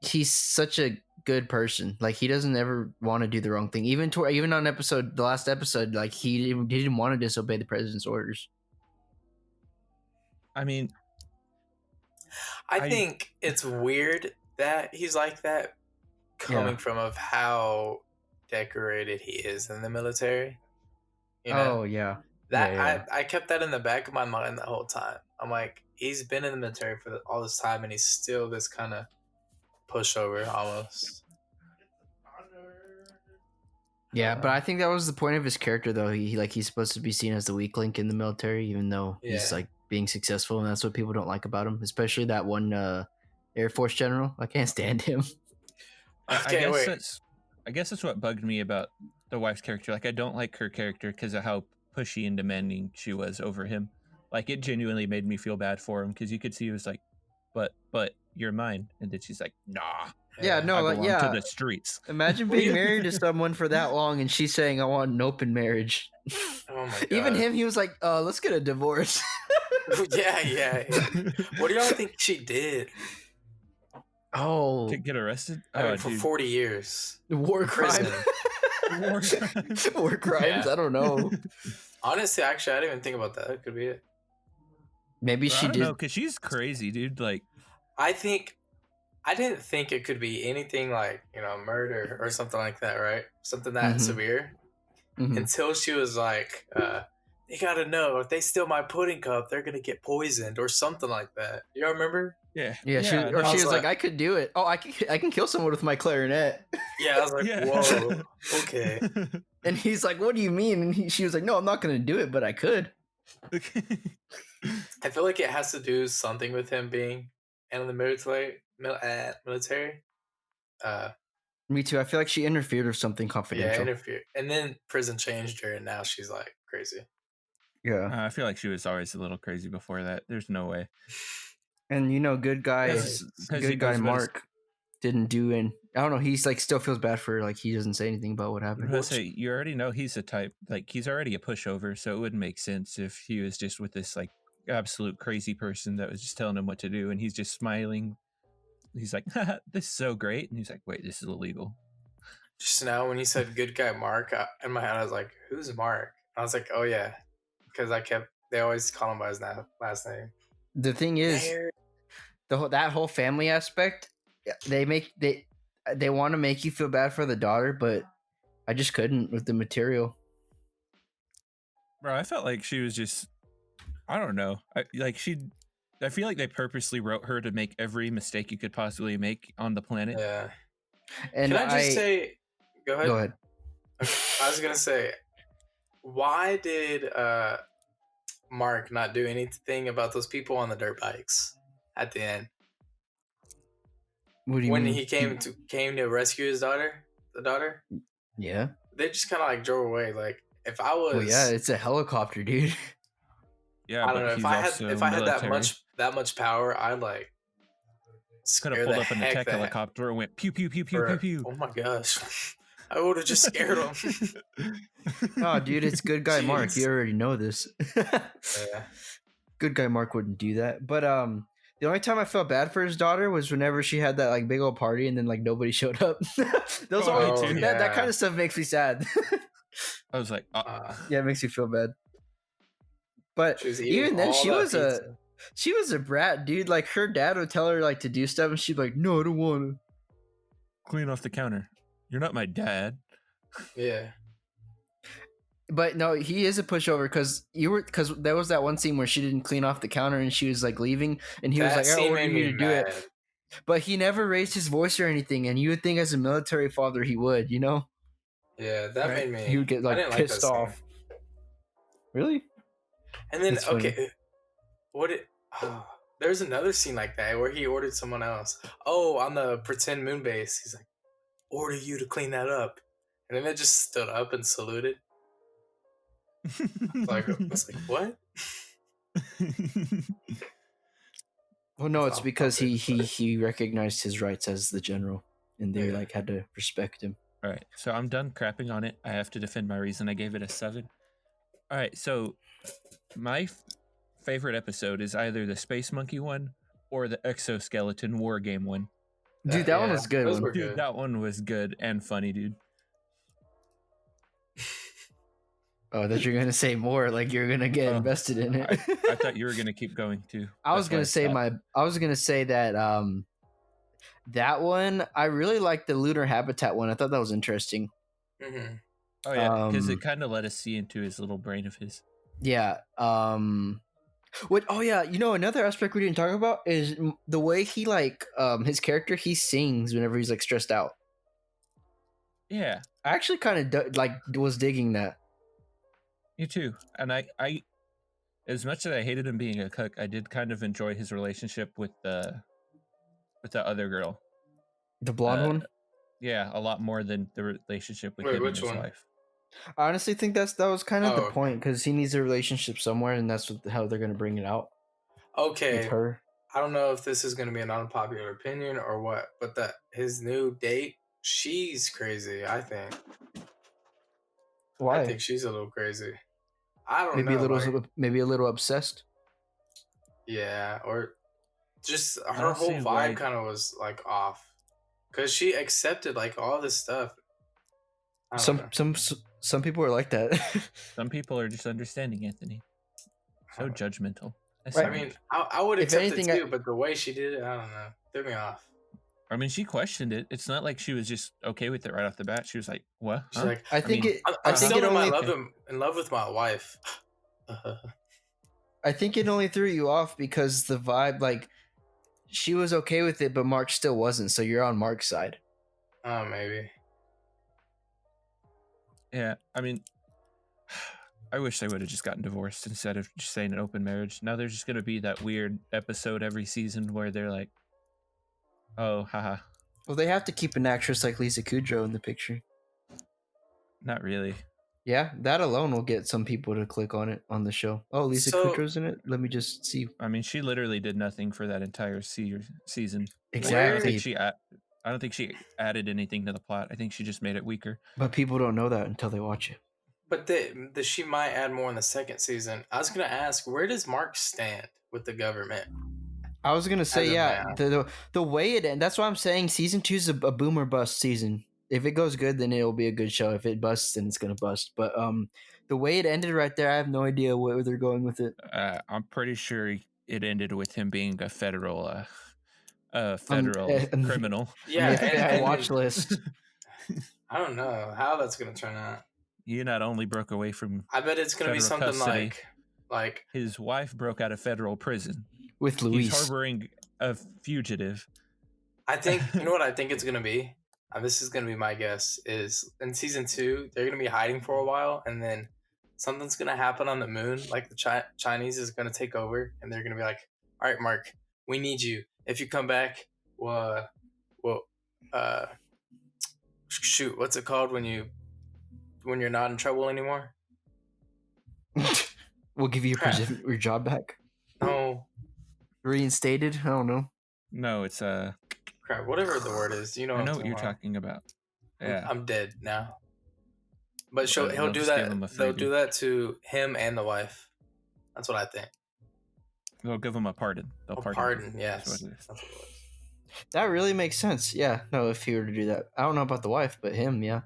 he's such a good person. Like he doesn't ever want to do the wrong thing. Even on the last episode, like he didn't want to disobey the president's orders. I mean, I think it's weird that he's like that, coming from of how decorated he is in the military. You know? Oh yeah. That Yeah. I kept that in the back of my mind the whole time. I'm like, he's been in the military for all this time, and he's still this kind of pushover almost. Yeah, but I think that was the point of his character, though. He's supposed to be seen as the weak link in the military, even though he's like being successful, and that's what people don't like about him. Especially that one Air Force general. I can't stand him. Okay, I guess that's what bugged me about the wife's character. Like, I don't like her character because of how pushy and demanding she was over him. Like, it genuinely made me feel bad for him because you could see he was like, but you're mine, and then she's like, nah. Yeah, no, I belong to the streets. Imagine being married to someone for that long, and she's saying, "I want an open marriage." Oh my god! Even him, he was like, "Let's get a divorce." yeah. What do y'all think she did? Oh, to get arrested? For 40 years. War crime. War crimes. Yeah. I don't know. Honestly, actually, I didn't even think about that. That could be it. Maybe she did. No, because she's crazy, dude. Like, I didn't think it could be anything like, murder or something like that, right? Something that severe. Until she was like, they gotta know, if they steal my pudding cup, they're gonna get poisoned or something like that. You all remember? Yeah. She was like, I could do it. Oh, I can kill someone with my clarinet. Yeah, I was like, whoa, okay. And he's like, what do you mean? And she was like, no, I'm not gonna do it, but I could. I feel like it has to do something with him being in the military. Me too. I feel like she interfered with something confidential. Yeah, interfered. And then prison changed her, and now she's like crazy. Yeah. I feel like she was always a little crazy before that. There's no way. And good guy Mark didn't do, and I don't know. He's like still feels bad for her. Like he doesn't say anything about what happened. You already know he's a type, like he's already a pushover, so it wouldn't make sense if he was just with this like absolute crazy person that was just telling him what to do, and he's just smiling. He's like, this is so great, and he's like, wait, this is illegal. Just now when he said good guy Mark, in my head I was like, who's Mark? I was like, oh yeah, because they always call him by his last name. The thing is, that whole family aspect, they want to make you feel bad for the daughter, but I just couldn't with the material. Bro, I felt like she was just, I don't know. I feel like they purposely wrote her to make every mistake you could possibly make on the planet. Yeah. And can I just say, go ahead. Go ahead. Okay. I was gonna say, why did Mark not do anything about those people on the dirt bikes at the end? What do you mean? When he came to rescue his daughter, the daughter? Yeah. They just kind of like drove away. Like if I was, well, yeah, it's a helicopter, dude. Yeah, I don't know if I had that much power, I'd like could have pulled up in the tech helicopter and went pew pew pew pew pew pew. Oh my gosh. I would have just scared him. Oh, dude, it's good guy Mark. You already know this. Yeah. Good guy Mark wouldn't do that. But the only time I felt bad for his daughter was whenever she had that like big old party and then like nobody showed up. That kind of stuff makes me sad. I was like, Yeah, it makes me feel bad. But She was eating even then, all she that was pizza. she was a brat, dude. Like her dad would tell her like to do stuff, and she'd be like, "No, I don't want to." clean off the counter. You're not my dad. Yeah. But no, he is a pushover because there was that one scene where she didn't clean off the counter and she was like leaving, and he was That like, "I scene ordered made you me to do it," mad. but he never raised his voice or anything. And you would think as a military father he would, you know? Yeah, that Right. made me. He would get I like didn't like that pissed scene. off. Really? And then That's funny. okay, what it? Oh, there's another scene like that where he ordered someone else. Oh, on the pretend moon base, he's like, "Order you to clean that up," and then they just stood up and saluted. It's like what? Well, no, It's it's off because topic, but- he recognized his rights as the general, and they Yeah. like had to respect him. All right, so I'm done crapping on it. I have to defend my reason. I gave it a 7. All right, so my favorite episode is either the Space Monkey one or the Exoskeleton War Game one. Dude, that one was a good. Those One. were Dude, good. that one was good and funny, dude. Oh, that you're gonna say more, like you're gonna get Oh, invested in it. I thought you were gonna keep going too. I was That's why gonna say stopped. I was gonna say that that one I really liked the lunar habitat one. I thought that was interesting. Mm-hmm. Oh yeah, because um, it kind of let us see into his little brain of his. Yeah. What? Oh yeah. You know, another aspect we didn't talk about is the way he like his character. He sings whenever he's like stressed out. Yeah, I actually kind of like was digging that. me too. And I, as much as I hated him being a cook, I did kind of enjoy his relationship with the other girl. The blonde one. Yeah, a lot more than the relationship with Wait, him and which his one? wife. I honestly think that was kind of Oh, the okay. point because he needs a relationship somewhere, and that's how they're gonna bring it out with Okay, her. I don't know if this is gonna be an unpopular opinion or what, but that his new date, she's crazy. I think. Why? I think she's a little crazy. I don't Maybe know. a little, Like, maybe a little obsessed. yeah, or just I her don't whole see why- vibe kind of was like off, because she accepted like all this stuff. I don't know. Some people are like that. Some people are just understanding, Anthony. So judgmental. Right. I mean, I would If accept anything, it too, but the way she did it, I don't know, threw me off. I mean, she questioned it. It's not like she was just okay with it right off the bat. She was like, "What?" She's Huh? like, I think mean, it. I'm, I I'm think still it only. in love with my wife. I think it only threw you off because the vibe, like, she was okay with it, but Mark still wasn't. So you're on Mark's side. Oh, maybe. Yeah, I mean, I wish they would have just gotten divorced instead of just saying an open marriage. Now there's just gonna be that weird episode every season where they're like, "Oh, haha." Well, they have to keep an actress like Lisa Kudrow in the picture. Not really. Yeah, that alone will get some people to click on it on the show. Oh, Lisa So- Kudrow's in it. Let me just see. I mean, she literally did nothing for that entire season. I don't Exactly. think I don't think she added anything to the plot. I think she just made it weaker. But people don't know that until they watch it. But she might add more in the second season. I was gonna ask, where does Mark stand with the government? I was gonna say, As of yeah, now. the way it ends. That's why I'm saying season 2 is a boom or bust season. If it goes good, then it'll be a good show. If it busts, then it's gonna bust. But the way it ended right there, I have no idea where they're going with it. I'm pretty sure it ended with him being a federal criminal. Yeah, The FBI and watch list. I don't know how that's gonna turn out. He not only broke away from I bet it's gonna be Federal something custody. like his wife, broke out of federal prison. with He's Luis. harboring a fugitive. I think you know what I think it's gonna be. This is gonna be my guess. Is in season 2 they're gonna be hiding for a while, and then something's gonna happen on the moon. Like the Chinese is gonna take over, and they're gonna be like, "All right, Mark, we need you. If you come back, well, shoot, what's it called when you're not in trouble anymore? We'll give you Crap. your job back. No, Reinstated? I don't know. No, it's crap. Whatever the word is, you know. I know I'm what you're talking about. Yeah. I'm dead now. But Well, he'll they'll do just give him that. a They'll freebie. do that to him and the wife. That's what I think. They'll give him a pardon. They'll A pardon. pardon, him. yes. That's what it is. That's what it was. That really makes sense. Yeah. No, if he were to do that. I don't know about the wife, but him, yeah.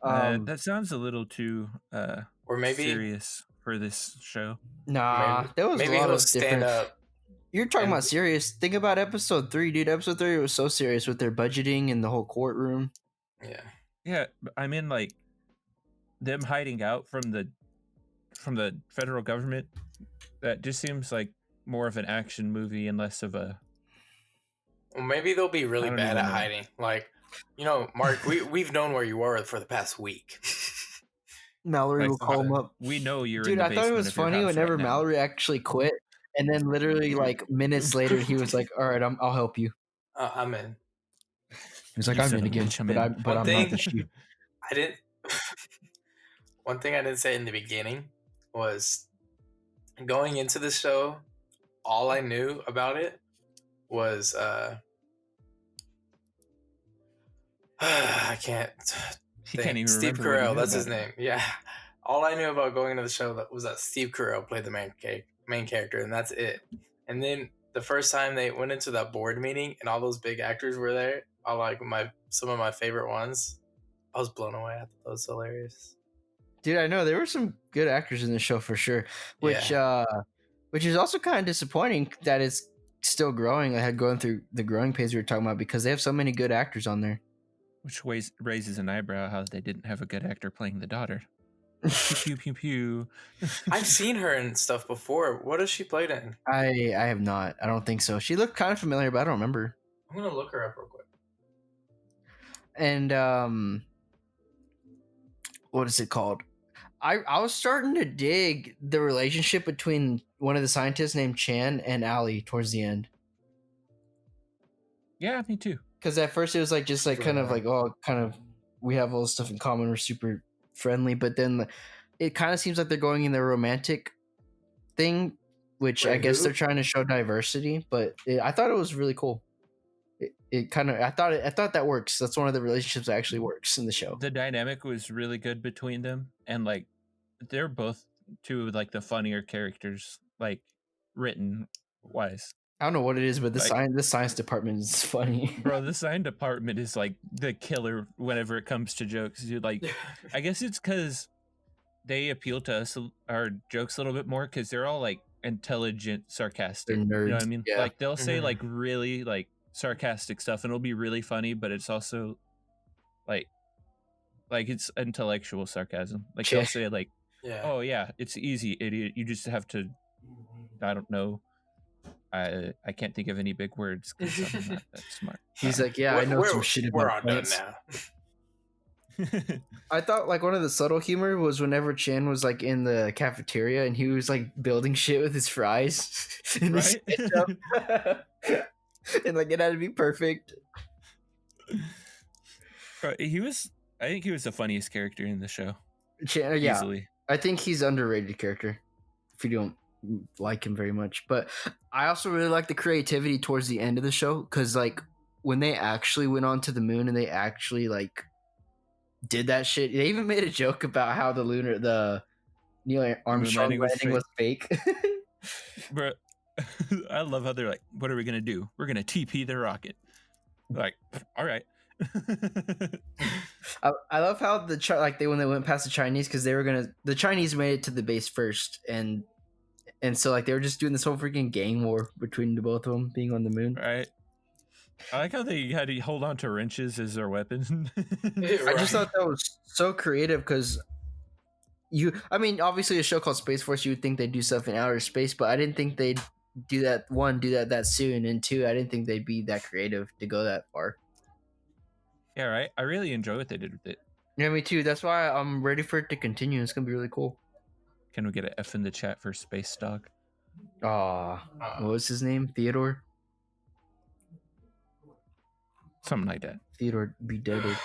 That sounds a little too Or maybe serious for this show. Nah, there was a maybe lot he'll of stand different. up You're talking and about serious. Think about episode 3, dude. Episode 3 was so serious with their budgeting and the whole courtroom. yeah. Yeah, I mean, like them hiding out from the federal government. That just seems like more of an action movie and less of a. Well, maybe they'll be really I don't bad even at know. hiding. Like, Mark, we've known where you were for the past week. Mallory Like, will call him up. We know you're in Dude, the I thought it basement was of your funny house whenever right now. Mallory actually quit, and then literally like minutes later, he was like, "All right, I'll help you." I'm in. He was like, You "I'm son in of a again, bitch, I'm but in." I'm not the chief." I didn't. One thing I didn't say in the beginning was going into the show. All I knew about it was I can't. He can't even Steve remember what he Carell, knew that's his about it. name. Yeah. All I knew about going into the show was that Steve Carell played the main character, and that's it. And then the first time they went into that board meeting and all those big actors were there, all like some of my favorite ones, I was blown away. I thought that was hilarious. Dude, I know there were some good actors in the show for sure. Which is also kind of disappointing that it's still growing. I had going through the growing pains we were talking about because they have so many good actors on there. Which raises an eyebrow how they didn't have a good actor playing the daughter. Pew pew pew. I've seen her in stuff before. What has she played in? I have not. I don't think so. She looked kind of familiar, but I don't remember. I'm gonna look her up real quick. And what is it called? I was starting to dig the relationship between one of the scientists named Chan and Allie towards the end. Yeah, me too. Because at first it was like just like kind of like, oh, kind of we have all this stuff in common, we're super friendly, but then it kind of seems like they're going in the romantic thing, which I guess they're trying to show diversity. But I thought it was really cool. It kind of I thought that works. That's one of the relationships that actually works in the show. The dynamic was really good between them, and like they're both two of like the funnier characters, like written wise. I don't know what it is, but the science department is funny. Bro, the science department is like the killer whenever it comes to jokes. Dude, like, I guess it's because they appeal to us, our jokes a little bit more because they're all like intelligent, sarcastic. They're nerds. You know what I mean? Yeah. Like they'll say like really like sarcastic stuff, and it'll be really funny, but it's also like it's intellectual sarcasm. Like they'll say like, "Oh yeah, it's easy, idiot. You just have to, I don't know." I can't think of any big words because I'm not that smart. He's like, yeah, I know some shit about we're all done plants. now. I thought like one of the subtle humor was whenever Chan was like in the cafeteria and he was like building shit with his fries. And Right? and like it had to be perfect. Bro, I think he was the funniest character in the show. Chan, yeah. Easily. I think he's an underrated character if you don't like him very much. But I also really like the creativity towards the end of the show because like when they actually went on to the moon and they actually like did that shit, they even made a joke about how the Neil Armstrong landing was fake. Bro, I love how they're like, what are we gonna do? We're gonna TP the rocket. Like, all right. I love how when they went past the Chinese because the Chinese made it to the base first and so like they were just doing this whole freaking gang war between the both of them being on the moon. Right. I like how they had to hold on to wrenches as their weapon. I just thought that was so creative because obviously a show called Space Force, you would think they'd do stuff in outer space, but I didn't think they'd do that soon, and two, I didn't think they'd be that creative to go that far. Yeah, right. I really enjoy what they did with it. Yeah, me too. That's why I'm ready for it to continue. It's gonna be really cool. Can we get an F in the chat for Space Dog? What was his name? Theodore? Something like that. Theodore be deaded.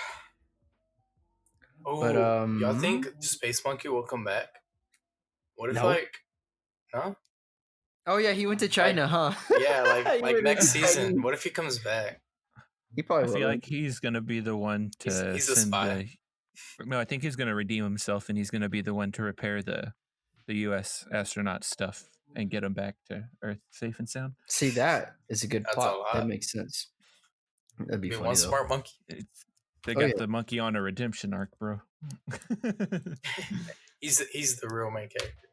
Oh, but y'all think Space Monkey will come back? What if no? Oh yeah, he went to China, huh? Yeah, like next season. What if he comes back? He probably I feel like he's gonna be the one to he's a spy. No, I think he's gonna redeem himself, and he's gonna be the one to repair the U.S. astronaut stuff and get him back to Earth safe and sound. See, that is a good plot. That makes sense. That'd be funny. One smart monkey. They Oh, got yeah. the monkey on a redemption arc, bro. He's the real main character.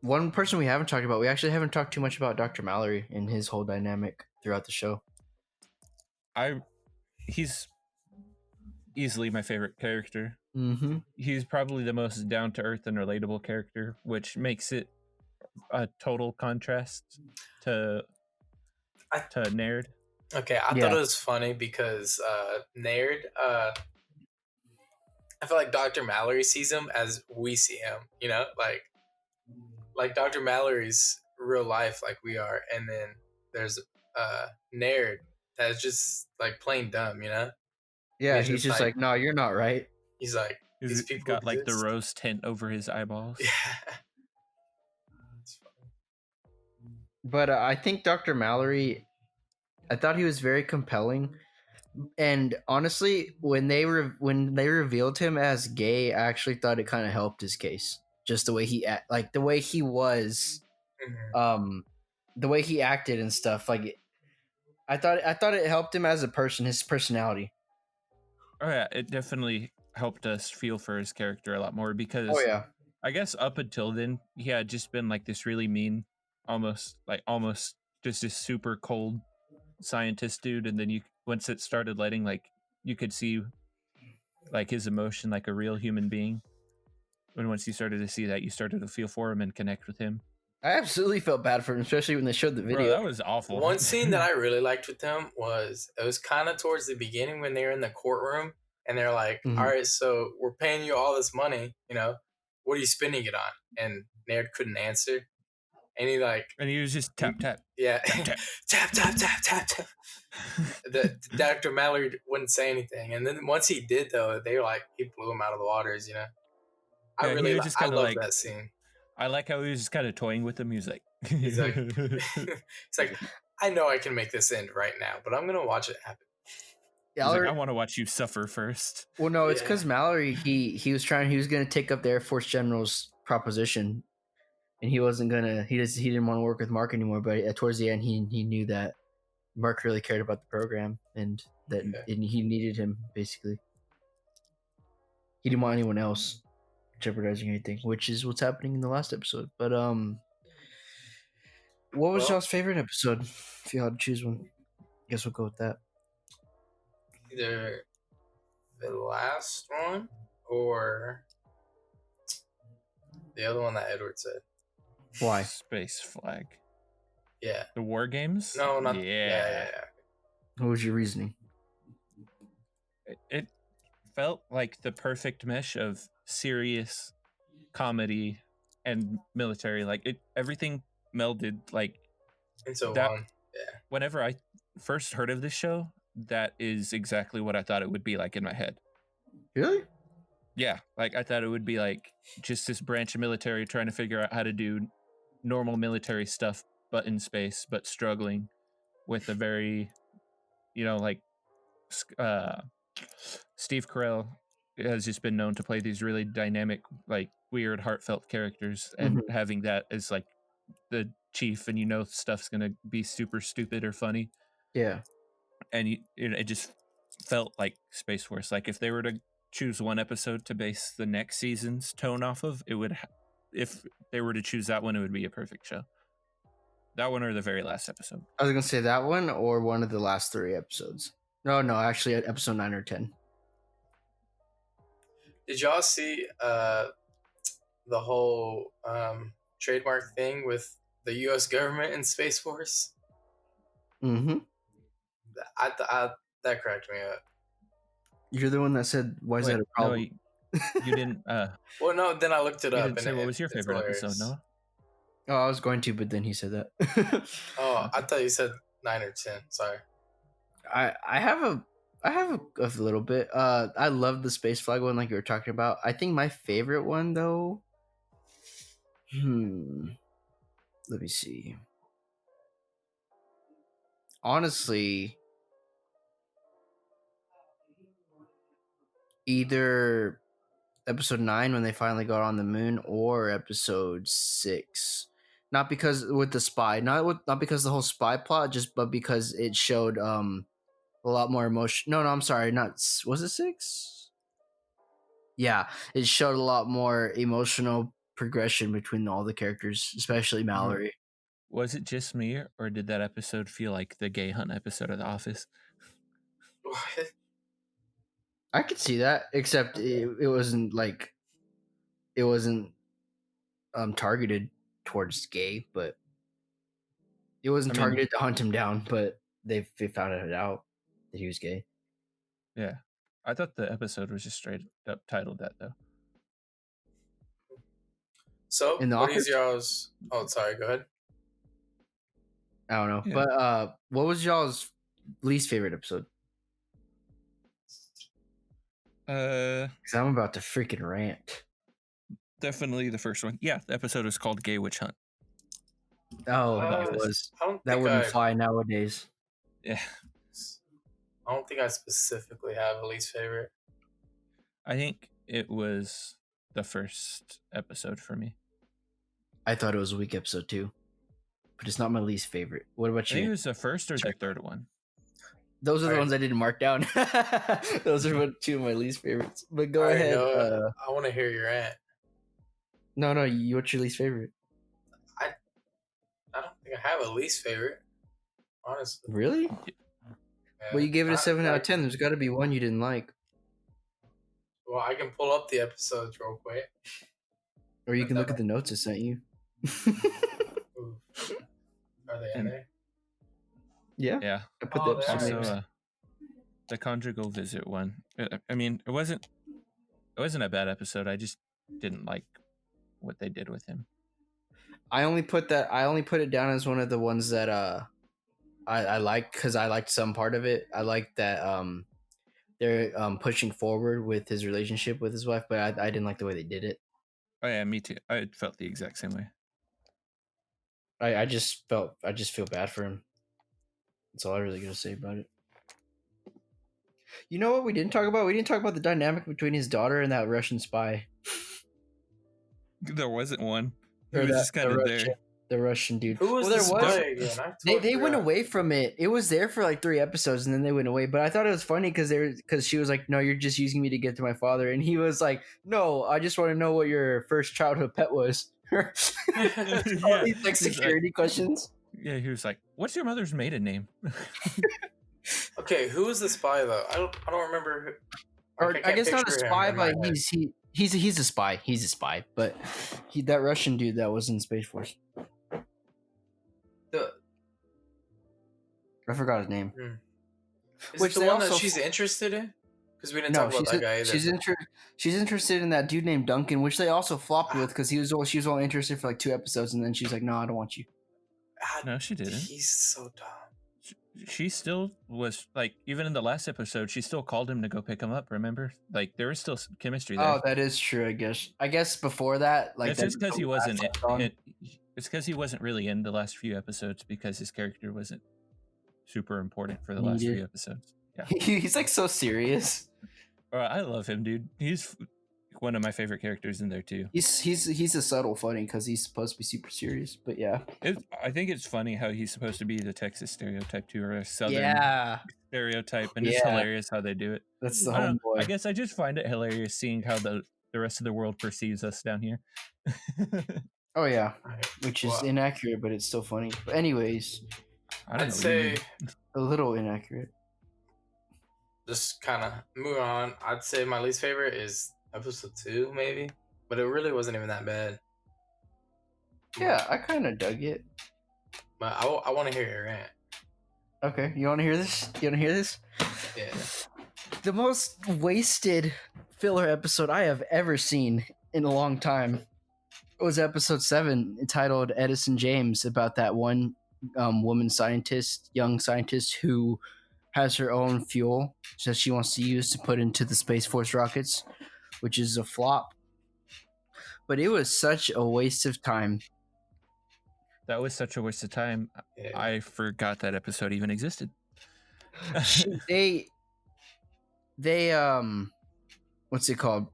One person we haven't talked about, we actually haven't talked too much about Dr. Mallory and his whole dynamic throughout the show. He's easily my favorite character. Mm-hmm. He's probably the most down to earth and relatable character, which makes it a total contrast to Nerd. Okay, I thought it was funny because Naird, I feel like Dr. Mallory sees him as we see him, you know, like Dr. Mallory's real life, like we are, and then there's Naird that's just like plain dumb, you know. Yeah, he's just like, no, you're not right. He's like, these He's people got like the exist. rose tint over his eyeballs. Yeah. But I think Dr. Mallory, I thought he was very compelling. And honestly, when they revealed him as gay, I actually thought it kind of helped his case. Just the way he like the way he was, the way he acted and stuff. Like, I thought it helped him as a person, his personality. Oh yeah, it definitely helped us feel for his character a lot more because Oh yeah, I guess up until then he had just been like this really mean, almost just this super cold scientist dude, and then once it started letting like you could see like his emotion like a real human being. And once you started to see that, you started to feel for him and connect with him. I absolutely felt bad for him, especially when they showed the video. Bro, that was awful. One scene that I really liked with them was kind of towards the beginning when they were in the courtroom and they're like, all right, so we're paying you all this money, you know, what are you spending it on? And Naird couldn't answer. And he was just tap. Yeah. Tap. tap. The Dr. Mallory wouldn't say anything. And then once he did though, they were like, he blew him out of the waters, you know. Yeah, I really just I love like, that scene. I like how he was just kind of toying with him. He's like, he's like, I know I can make this end right now, but I'm gonna watch it happen. Like, I want to watch you suffer first. Well, no, it's because Mallory he was gonna take up the Air Force General's proposition, and he didn't want to work with Mark anymore. But towards the end, he knew that Mark really cared about the program and that and he needed him basically. He didn't want anyone else jeopardizing anything, which is what's happening in the last episode. But what was y'all's favorite episode? If you had to choose one, I guess we'll go with that. Either the last one or the other one that Edward said. Why? Space Flag. Yeah. The War Games? No, not. Yeah. What was your reasoning? It felt like the perfect mesh of serious comedy and military. Like everything melded like into that. One. Yeah. Whenever I first heard of this show, that is exactly what I thought it would be like in my head. Really? Yeah, like I thought it would be like just this branch of military trying to figure out how to do normal military stuff, but in space, but struggling with a very, like Steve Carell has just been known to play these really dynamic, like weird, heartfelt characters, and having that as like the chief, and stuff's gonna be super stupid or funny. Yeah, and it just felt like Space Force. Like if they were to choose one episode to base the next season's tone off of, it would. If they were to choose that one, it would be a perfect show. That one or the very last episode. I was gonna say that one or one of the last 3 episodes. No, actually, episode 9 or 10. Did y'all see the whole trademark thing with the U.S. government and Space Force? Mm-hmm. That cracked me up. You're the one that said, "Why is that a problem?" No, you didn't. Well, no. Then I looked it up. Didn't say what was your favorite episode, Noah? Oh, I was going to, but then he said that. Oh, I thought you said 9 or 10. Sorry. I have a little bit. I love the Space Flag one, like you were talking about. I think my favorite one, though. Let me see. Honestly, either episode 9 when they finally got on the moon, or episode 6. Not because with the spy, not because the whole spy plot, but because it showed a lot more emotion. No, I'm sorry, not was it 6? Yeah, it showed a lot more emotional progression between all the characters, especially Mallory. Was it just me, or did that episode feel like the gay hunt episode of The Office? What? I could see that, except it wasn't like it wasn't targeted towards gay, but it wasn't I mean- targeted to hunt him down. But they found it out that he was gay. Yeah, I thought the episode was just straight up titled that though. So, In The what is Office? y'all's? Oh, sorry. Go ahead. I don't know, Yeah. but what was y'all's least favorite episode? Because I'm about to freaking rant. Definitely the first one. Yeah, the episode was called Gay Witch Hunt. Oh, Uh, it was. I don't That think wouldn't fly nowadays. Yeah, I don't think I specifically have a least favorite. I think it was the first episode for me. I thought it was a weak episode too, but it's not my least favorite. What about I think it you? was the first or the third one. Those are the Alright. ones I didn't mark down. Those are two of my least favorites. But go All right, ahead. Noah, I want to hear your rant. No, what's your least favorite? I don't think I have a least favorite, honestly. Really? Yeah, Well, you gave it a not 7 out of like- 10. There's got to be one you didn't like, Well, I can pull up the episodes real quick. or you can look at the notes I sent you. Ooh. Are they in And- there? Yeah, Yeah. I put Oh, the they episode are. names. Also, the conjugal visit one. I mean, it wasn't a bad episode. I just didn't like what they did with him. I only put it down as one of the ones that I like because I liked some part of it. I liked that they're pushing forward with his relationship with his wife, but I didn't like the way they did it. Oh yeah, me too. I felt the exact same way. I just feel bad for him. That's all I really gotta say about it. You know what we didn't talk about? We didn't talk about the dynamic between his daughter and that Russian spy. There wasn't one. He Or was that- just kind the of Russian- there. The Russian dude. Who was Well, the there was. spy again? I They totally went forgot. away from it. It was there for like 3 episodes, and then they went away. But I thought it was funny because she was like, "No, you're just using me to get to my father," and he was like, "No, I just want to know what your first childhood pet was." All Yeah. these like He's like- security questions. Yeah, he was like, "What's your mother's maiden name?" Okay, who was the spy though? I don't remember. Or can't I guess not a picture him spy, in my but head. he's a spy. He's a spy, but that Russian dude that was in Space Force. The, I forgot his name. is Which it the they one that also- she's interested in? Because we didn't No, talk about that guy either. she's interested in that dude named Duncan, which they also flopped with because she was only interested for like 2 episodes, and then she's like, "No, I don't want you." Ah, No, she didn't. He's so dumb. She still was like, even in the last episode, she still called him to go pick him up. Remember, like there was still chemistry there. Oh, that is true. I guess before that, like it's that just because he the wasn't. last song. It's because he wasn't really in the last few episodes because his character wasn't super important for the last Needed. few episodes. Yeah, He's like so serious. I love him, dude. He's one of my favorite characters in there too. He's a subtle funny because he's supposed to be super serious, but yeah, I think it's funny how he's supposed to be the Texas stereotype too, or a Southern yeah, stereotype, and it's Yeah. hilarious how they do it. that's the I don't know, I homeboy. guess I just find it hilarious seeing how the rest of the world perceives us down here. Oh yeah, Alright, which is well, inaccurate, but it's still funny. But anyways, I don't I'd know. say a little inaccurate. just kind of move on. I'd say my least favorite is episode 2, maybe, but it really wasn't even that bad. Yeah, I kind of dug it. But I want to hear your rant. Okay, you want to hear this? Yeah. The most wasted filler episode I have ever seen in a long time was episode 7, entitled Edison James, about that one woman scientist, young scientist, who has her own fuel that she wants to use to put into the Space Force rockets, which is a flop. But it was such a waste of time. That was such a waste of time. Yeah. I forgot that episode even existed. they what's it called?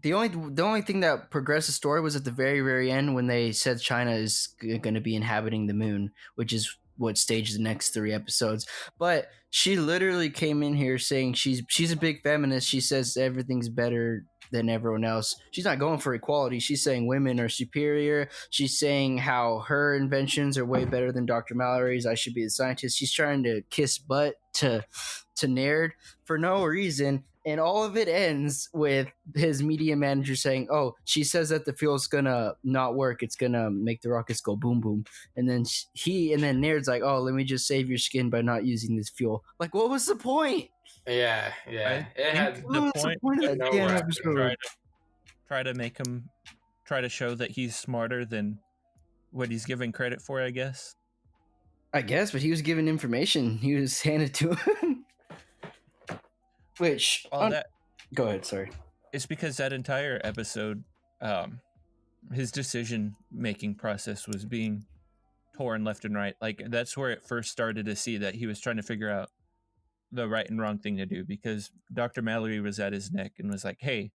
The only thing that progressed the story was at the very end when they said China is going to be inhabiting the moon, which is what stage the next 3 episodes. But she literally came in here saying she's a big feminist. She says everything's better than everyone else. She's not going for equality. She's saying women are superior. She's saying how her inventions are way better than Dr. Mallory's. I should be the scientist. She's trying to kiss butt to Naird for no reason. And all of it ends with his media manager saying, "Oh, she says that the fuel's gonna not work. It's gonna make the rockets go boom boom." And then Naird's like, "Oh, let me just save your skin by not using this fuel." Like, what was the point? Yeah. I It had think the point of that no damn rap. episode? try to make him try to show that he's smarter than what he's given credit for, I guess. I guess, but he was given information. He was handed to him. Which All that go ahead, sorry. it's because that entire episode, his decision making process was being torn left and right. Like that's where it first started to see that he was trying to figure out the right and wrong thing to do, because Dr. Mallory was at his neck and was like, "Hey,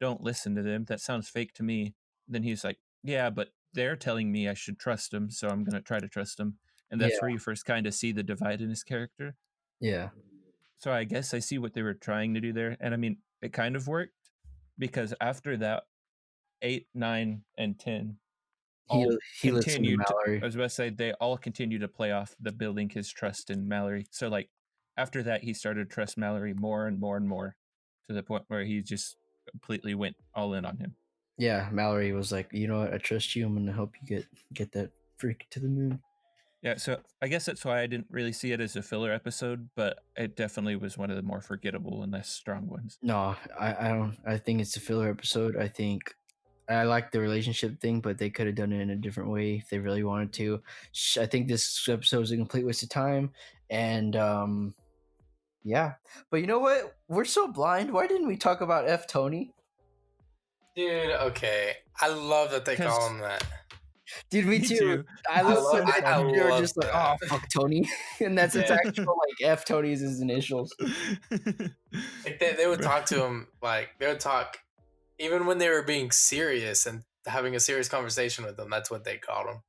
don't listen to them. That sounds fake to me." Then he's like, "Yeah, but they're telling me I should trust them, so I'm going to try to trust them." And that's where you first kind of see the divide in his character. Yeah. So I guess I see what they were trying to do there. And I mean, it kind of worked, because after that, 8, 9, and 10 He all listened to continued to, Mallory. I was about to say, they all continue to play off the building his trust in Mallory. So like after that, he started to trust Mallory more and more and more, to the point where he just completely went all in on him. Yeah, Mallory was like, "You know what? I trust you. I'm gonna help you get that freak to the moon." Yeah, so I guess that's why I didn't really see it as a filler episode, but it definitely was one of the more forgettable and less strong ones. No, I don't. I think it's a filler episode. I think I like the relationship thing, but they could have done it in a different way if they really wanted to. I think this episode is a complete waste of time, and yeah. But you know what? We're so blind. Why didn't we talk about F. Tony? Dude, okay. I love that they call him that. Dude, me too. I love it. You're just like, "Oh, fuck Tony," and that's its actual like F. Tony's his initials. Like they would talk to him, like they would talk even when they were being serious and having a serious conversation with him. That's what they called him.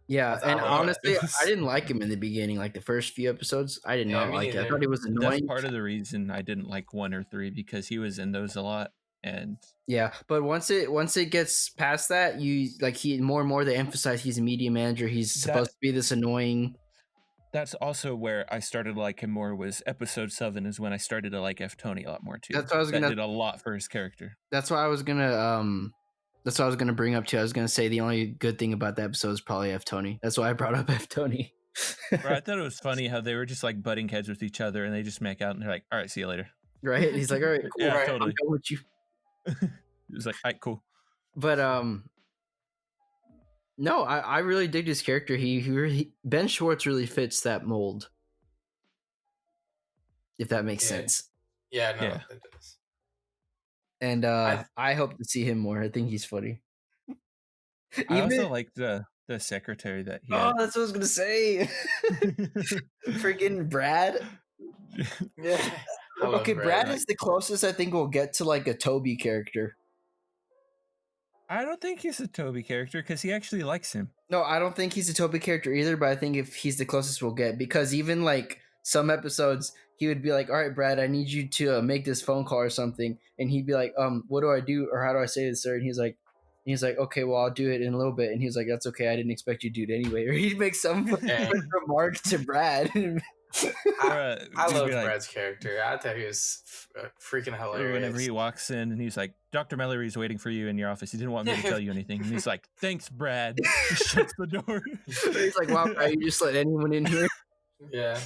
Yeah, and I honestly, I didn't like him in the beginning. Like the first few episodes, I did not like it. I thought he was annoying. That's part of the reason I didn't like 1 or 3, because he was in those a lot. And yeah, but once it gets past that, you like he more and more they emphasize he's a media manager. He's supposed to be this annoying. That's also where I started to like him more. Was episode 7 is when I started to like F. Tony a lot more too. That's what I was gonna did a lot for his character. That's what I was gonna bring up too. I was gonna say the only good thing about the episode is probably F. Tony. That's why I brought up F. Tony. Bro, I thought it was funny how they were just like butting heads with each other, and they just make out, and they're like, "All right, see you later." Right? He's like, "All right, cool, Yeah, right, totally. I'm done with you." It was like, "All right, cool." But no, I really dig his character. He Ben Schwartz really fits that mold, if that makes sense. Yeah, no, it does. And I hope to see him more. I think he's funny. I also like the secretary that he had. That's what I was gonna say. Freaking Brad. Yeah. Okay, Brad is the closest I think we'll get to like a Toby character. I don't think he's a Toby character because he actually likes him. No, I don't think he's a Toby character either, but I think if he's the closest we'll get, because even like some episodes he would be like, "All right, Brad, I need you to make this phone call or something," and he'd be like, "What do I do, or how do I say this, sir?" And he's like, "Okay, well, I'll do it in a little bit." And he's like, "That's okay, I didn't expect you to do it anyway." Or he'd make some remark to Brad. I love Brad's character. I thought he was freaking hilarious. Whenever he walks in and he's like, "Dr. Mallory's waiting for you in your office. He didn't want me to tell you anything." And he's like, "Thanks, Brad." He shuts the door. He's like, "Wow, Brad, you just let anyone in here?" Yeah.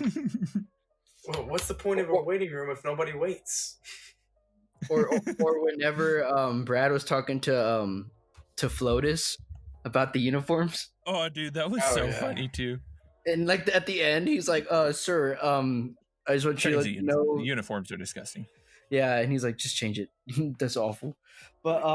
Well, what's the point of a waiting room if nobody waits? or whenever Brad was talking to Flotus about the uniforms. Oh, dude, that was funny too. And like at the end, he's like, "Sir, I just want you to let you know the uniforms are disgusting." Yeah, and he's like, "Just change it." That's awful. But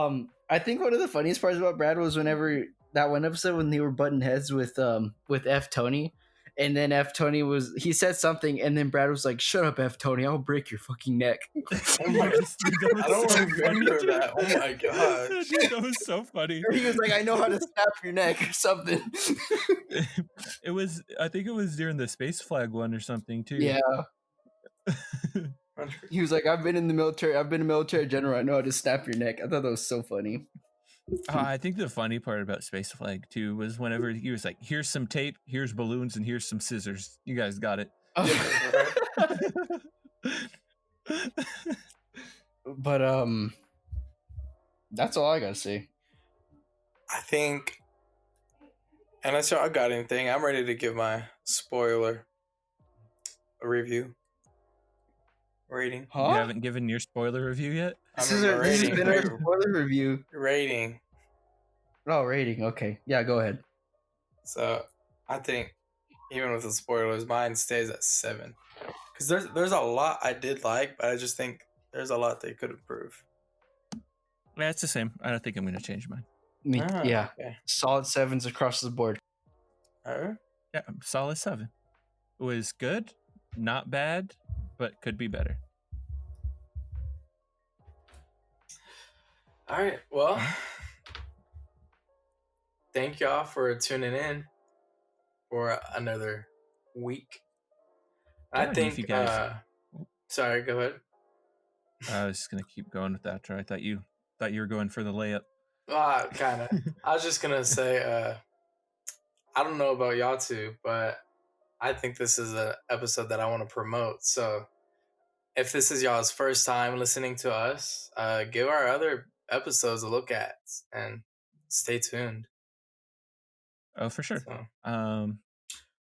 I think one of the funniest parts about Brad was whenever that one episode when they were butting heads with F. Tony, And then F Tony he said something, and then Brad was like, "Shut up, F Tony, I'll break your fucking neck." Oh my Yes, dude, that was I don't so funny, remember dude. that. Oh my gosh. Dude, that was so funny. He was like, "I know how to snap your neck" or something. It was, I think it was during the space flag one or something too. Yeah. He was like, "I've been in the military. I've been a military general. I know how to snap your neck." I thought that was so funny. I think the funny part about Space Flag too was whenever he was like, "Here's some tape, here's balloons, and here's some scissors. You guys got it." But that's all I gotta say. I think, unless y'all got anything, I'm ready to give my spoiler review rating. Huh? You haven't given your spoiler review yet? This has been our spoiler review. Rating. Oh, rating. Okay. Yeah, go ahead. So I think even with the spoilers, mine stays at 7. Because there's a lot I did like, but I just think there's a lot they could improve. Yeah, it's the same. I don't think I'm going to change mine. Yeah. Okay. Solid 7s across the board. Alright. Yeah, solid 7. It was good, not bad, but could be better. All right. Well, thank y'all for tuning in for another week. Yeah, I and think. if you guys, Sorry, go ahead. I was just gonna keep going with that. I thought you were going for the layup. Kind of. I was just gonna say. I don't know about y'all two, but I think this is an episode that I want to promote. So, if this is y'all's first time listening to us, give our other episodes a look at and stay tuned. Oh, for sure. So.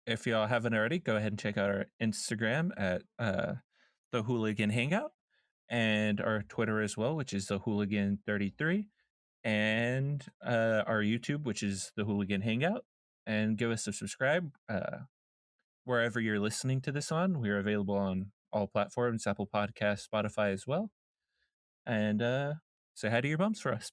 If y'all haven't already, go ahead and check out our Instagram at the Hooligan Hangout, and our Twitter as well, which is the Hooligan 33, and our YouTube, which is the Hooligan Hangout. And give us a subscribe wherever you're listening to this on. We're available on all platforms, Apple Podcasts, Spotify as well. And say hi to your bums for us.